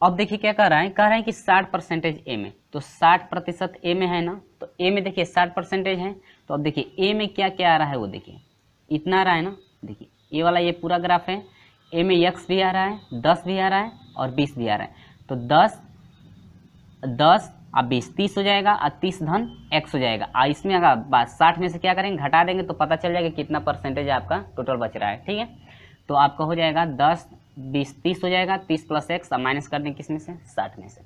अब देखिए क्या कह रहा है कि 60% ए में, तो 60% ए में है ना, तो ए में देखिए 60% है, तो अब देखिए ए में क्या क्या आ रहा है वो देखिए इतना आ रहा है ना, देखिए ए वाला ये पूरा ग्राफ है, ए में x भी आ रहा है, 10 भी आ रहा है और 20 भी आ रहा है, तो 10 और 20 30 हो जाएगा और 30 धन x हो जाएगा। और इसमें अगर 60 में से क्या करेंगे घटा देंगे तो पता चल जाएगा कितना परसेंटेज आपका टोटल बच रहा है। ठीक है, तो आपका हो जाएगा 10 20 30 हो जाएगा, 30 + x अब माइनस कर देंगे किस में से 60 में से।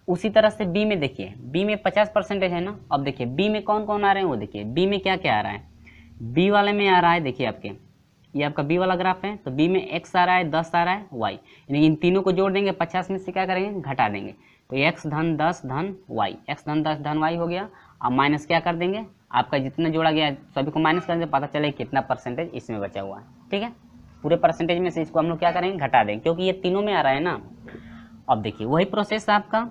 उसी तरह से बी में देखिए, बी में 50% है ना, अब देखिए बी में कौन कौन आ रहे हैं वो देखिए, बी में क्या क्या आ रहा है, बी वाले में आ रहा है देखिए आपके ये आपका बी वाला ग्राफ है, तो बी में x आ रहा है 10 आ रहा है y, यानी इन तीनों को जोड़ देंगे 50 में से क्या करेंगे घटा देंगे, तो x धन 10 धन y, x धन 10 धन y हो गया अब माइनस क्या कर देंगे, आपका जितना जोड़ा गया है सभी को माइनस कर देंगे, पता चले कितना परसेंटेज इसमें बचा हुआ है। ठीक है, पूरे परसेंटेज में से इसको हम लोग क्या करेंगे, घटा देंगे, क्योंकि ये तीनों में आ रहा है ना। अब देखिए वही प्रोसेस आपका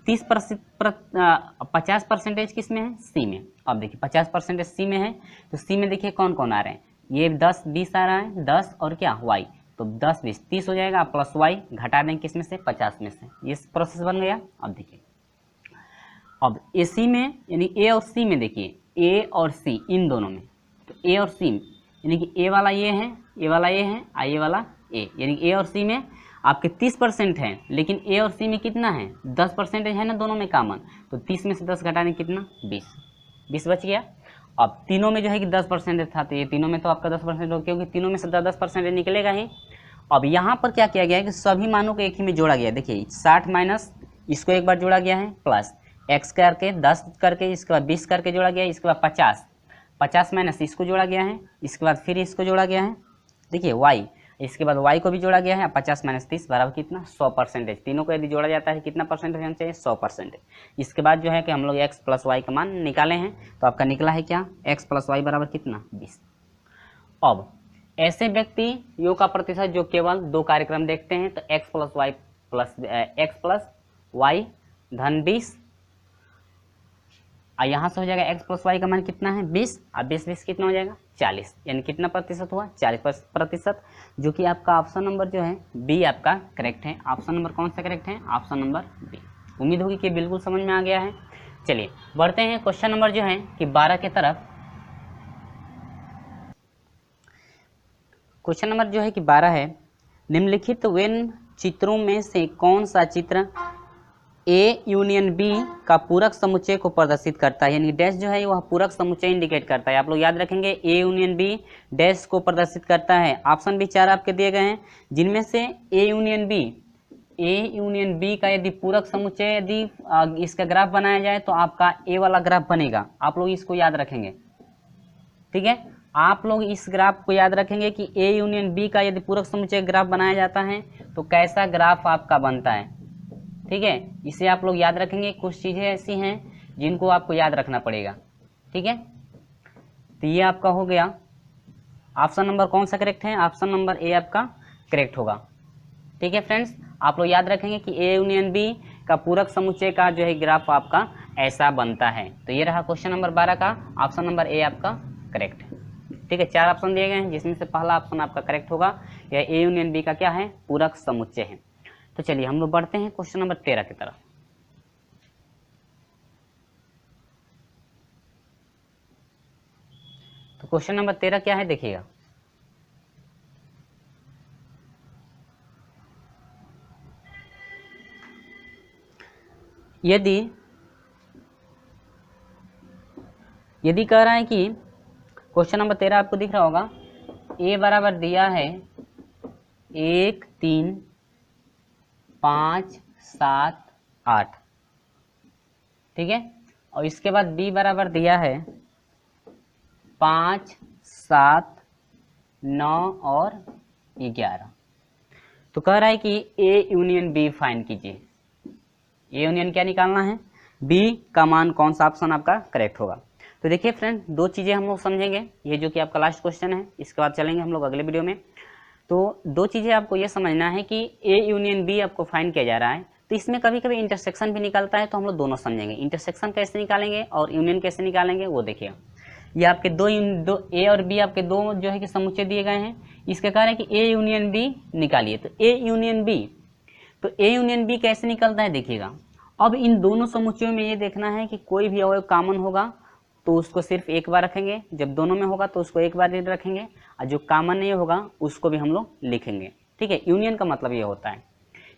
50% किस में है, सी में। अब देखिए 50% सी में है, तो सी में देखिए कौन कौन आ रहे हैं, ये 10 20 आ रहा है, 10 और क्या वाई, तो 10 20 30 हो जाएगा, प्लस वाई घटा देंगे किस में से, 50 में से। ये प्रोसेस बन गया। अब देखिए अब ए सी में यानी ए और सी में, देखिए ए और सी इन दोनों में, तो ए और सी यानी कि ए वाला ये है, ए वाला ये है, ये वाला ए, यानी ए और सी में आपके 30% है, लेकिन ए और सी में कितना है, 10% है ना दोनों में कॉमन, तो 30 में से 10 घटाने कितना, 20 बच गया। अब तीनों में जो है कि 10% था, तो ये तीनों में तो आपका 10% हो, क्योंकि तीनों में से 10% निकलेगा ही। अब यहाँ पर क्या किया गया है कि सभी मानों को एक ही में जोड़ा गया है। देखिए 60 माइनस इसको एक बार जोड़ा गया है, प्लस एक्स करके 10 करके, इसके बाद 20 करके जोड़ा गया है, इसके बाद 50 माइनस इसको जोड़ा गया है, इसके बाद फिर इसको जोड़ा गया है, देखिए वाई, इसके बाद वाई को भी जोड़ा गया है। 50 माइनस 30 बराबर कितना, 100%। तीनों को यदि जोड़ा जाता है कितना परसेंटेज होना चाहिए, 100%। इसके बाद जो है कि हम लोग x प्लस वाई का मान निकाले हैं, तो आपका निकला है क्या, x प्लस वाई बराबर कितना, 20। अब ऐसे व्यक्ति योग का प्रतिशत जो केवल 2 कार्यक्रम देखते हैं, तो x प्लस वाई धन 20, और यहाँ से हो जाएगा x प्लस वाई का मान कितना है, 20, और 20 कितना हो जाएगा, 40, यानी कितना प्रतिशत हुआ, 40%, जो कि आपका ऑप्शन नंबर जो है बी आपका करेक्ट है। ऑप्शन नंबर कौन सा करेक्ट है, ऑप्शन नंबर बी। उम्मीद होगी कि बिल्कुल समझ में आ गया है। चलिए बढ़ते हैं क्वेश्चन नंबर जो है कि 12 के तरफ। क्वेश्चन नंबर जो है कि 12 है, निम्नलिखित वेन चित्रों में से कौन सा चित्र ए यूनियन बी का पूरक समुच्चय को प्रदर्शित करता है, यानी डैश जो है वह पूरक समुच्चय इंडिकेट करता है। आप लोग याद रखेंगे ए यूनियन बी डैश को प्रदर्शित करता है। ऑप्शन भी 4 आपके दिए गए हैं, जिनमें से ए यूनियन बी का यदि पूरक समुच्चय यदि इसका ग्राफ बनाया जाए तो आपका ए वाला ग्राफ बनेगा। आप लोग इसको याद रखेंगे, ठीक है, आप लोग इस ग्राफ को याद रखेंगे कि ए यूनियन बी का यदि पूरक समुच्चय ग्राफ बनाया जाता है तो कैसा ग्राफ आपका बनता है। ठीक है, इसे आप लोग याद रखेंगे। कुछ चीज़ें ऐसी हैं जिनको आपको याद रखना पड़ेगा। ठीक है, तो ये आपका हो गया। ऑप्शन नंबर कौन सा करेक्ट है, ऑप्शन नंबर ए आपका करेक्ट होगा। ठीक है फ्रेंड्स, आप लोग याद रखेंगे कि ए यूनियन बी का पूरक समुच्चय का जो है ग्राफ आपका ऐसा बनता है। तो ये रहा क्वेश्चन नंबर 12 का, ऑप्शन नंबर ए आपका करेक्ट है। ठीक है, 4 ऑप्शन दिए गए हैं, जिसमें से पहला ऑप्शन आपका करेक्ट होगा, यह ए यूनियन बी का क्या है, पूरक समुच्चय है। तो चलिए हम लोग बढ़ते हैं क्वेश्चन नंबर 13 की तरफ। तो क्वेश्चन नंबर 13 क्या है, देखिएगा। यदि कह रहा है कि क्वेश्चन नंबर 13 आपको दिख रहा होगा, ए बराबर दिया है 1 3 5 7 8, ठीक है, और इसके बाद बी बराबर दिया है 5 7 9 और 11। तो कह रहा है कि ए यूनियन बी फाइंड कीजिए। ए यूनियन क्या निकालना है, बी का मान कौन सा ऑप्शन आपका करेक्ट होगा। तो देखिए फ्रेंड, 2 चीज़ें हम लोग समझेंगे, ये जो कि आपका लास्ट क्वेश्चन है, इसके बाद चलेंगे हम लोग अगले वीडियो में। तो 2 चीज़ें आपको ये समझना है कि ए यूनियन बी आपको फाइंड किया जा रहा है, तो इसमें कभी कभी इंटरसेक्शन भी निकलता है, तो हम लोग दोनों समझेंगे। इंटरसेक्शन कैसे निकालेंगे और यूनियन कैसे निकालेंगे वो देखिएगा। ये आपके दो ए और बी आपके 2 जो है कि समुच्चय दिए गए हैं, इसके कारण है कि ए यूनियन बी निकालिए। तो ए यूनियन बी कैसे निकलता है देखिएगा। अब इन दोनों समुच्चयों में ये देखना है कि कोई भी अवयव कॉमन होगा तो उसको सिर्फ एक बार रखेंगे, जब दोनों में होगा तो उसको एक बार रखेंगे, और जो कॉमन नहीं होगा उसको भी हम लोग लिखेंगे। ठीक है, यूनियन का मतलब ये होता है,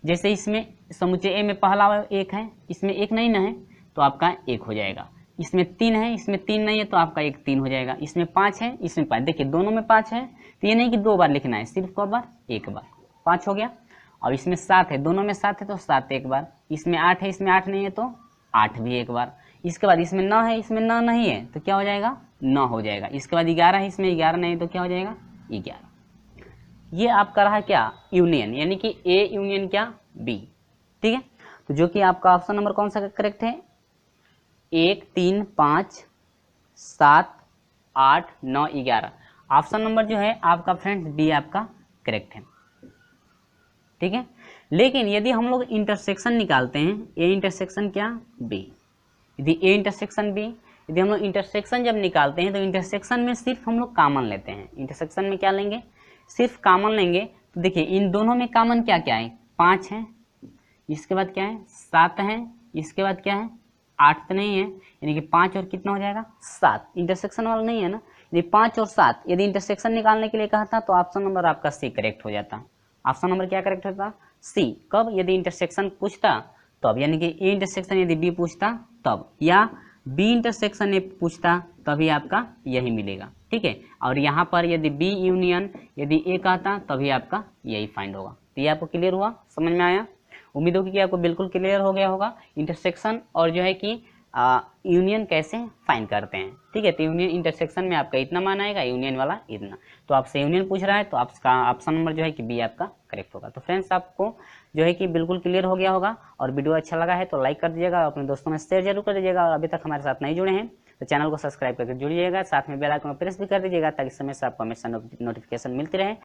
जैसे इसमें समुच्चय ए में पहला अवयव 1 है, इसमें 1 नहीं ना है तो आपका 1 हो जाएगा। इसमें 3 है, इसमें 3 नहीं है तो आपका 1 3 हो जाएगा। इसमें 5 है, इसमें 5, देखिए दोनों में 5 है, तो ये नहीं कि 2 बार लिखना है, सिर्फ कब बार, 1 बार, 5 हो गया। और इसमें 7 है, दोनों में 7 है तो 7 एक बार। इसमें 8 है, इसमें 8 नहीं है तो 8 भी एक बार। इसके बाद इसमें 9 है, इसमें 9 नहीं है तो क्या हो जाएगा, 9 हो जाएगा। इसके बाद 11 है, इसमें 11 नहीं है तो क्या हो जाएगा, 11। ये आपका रहा क्या, यूनियन, यानी कि ए यूनियन क्या, बी। ठीक है, तो जो कि आपका ऑप्शन नंबर कौन सा करेक्ट है, 1 3 5 7 8 9 11। ऑप्शन नंबर जो है आपका फ्रेंड्स बी आपका करेक्ट है, ठीक है। लेकिन यदि हम लोग इंटरसेक्शन निकालते हैं, ए इंटरसेक्शन क्या बी, यदि ए इंटरसेक्शन बी, यदि हम लोग इंटरसेक्शन जब निकालते हैं तो इंटरसेक्शन में सिर्फ हम लोग कॉमन लेते हैं। इंटरसेक्शन में क्या लेंगे, सिर्फ कॉमन लेंगे। तो देखिए इन दोनों में कॉमन क्या क्या है, 5 है, इसके बाद क्या है 7 है, इसके बाद क्या है 8 तो नहीं है, यानी कि 5 और कितना हो जाएगा 7। इंटरसेक्शन वाला नहीं है ना, यदि 5 और 7 यदि इंटरसेक्शन निकालने के लिए कहा था तो ऑप्शन नंबर आपका सी करेक्ट हो जाता। ऑप्शन नंबर क्या करेक्ट होता, सी। कब, यदि इंटरसेक्शन पूछता तब, यानी कि ए इंटरसेक्शन यदि बी पूछता तब, या बी इंटरसेक्शन ए पूछता तभी आपका यही मिलेगा, ठीक है। और यहाँ पर यदि बी यूनियन यदि ए कहता तभी आपका यही फाइंड होगा। तो ये आपको क्लियर हुआ, समझ में आया। उम्मीद होगी कि आपको बिल्कुल क्लियर हो गया होगा इंटरसेक्शन और जो है कि यूनियन कैसे फाइंड करते हैं, ठीक है। तो यूनियन इंटरसेक्शन में आपका इतना मान आएगा, यूनियन वाला इतना। तो आपसे यूनियन पूछ रहा है तो आपका ऑप्शन नंबर जो है कि बी आपका करेक्ट होगा। तो फ्रेंड्स आपको जो है कि बिल्कुल क्लियर हो गया होगा, और वीडियो अच्छा लगा है तो लाइक कर दीजिएगा, अपने दोस्तों में शेयर जरूर कर दीजिएगा। और अभी तक हमारे साथ नहीं जुड़े हैं तो चैनल को सब्सक्राइब करके जुड़िएगा, साथ में बेल आइकन प्रेस भी कर दीजिएगा ताकि समय से आपको हमेशा नोटिफिकेशन मिलती रहे।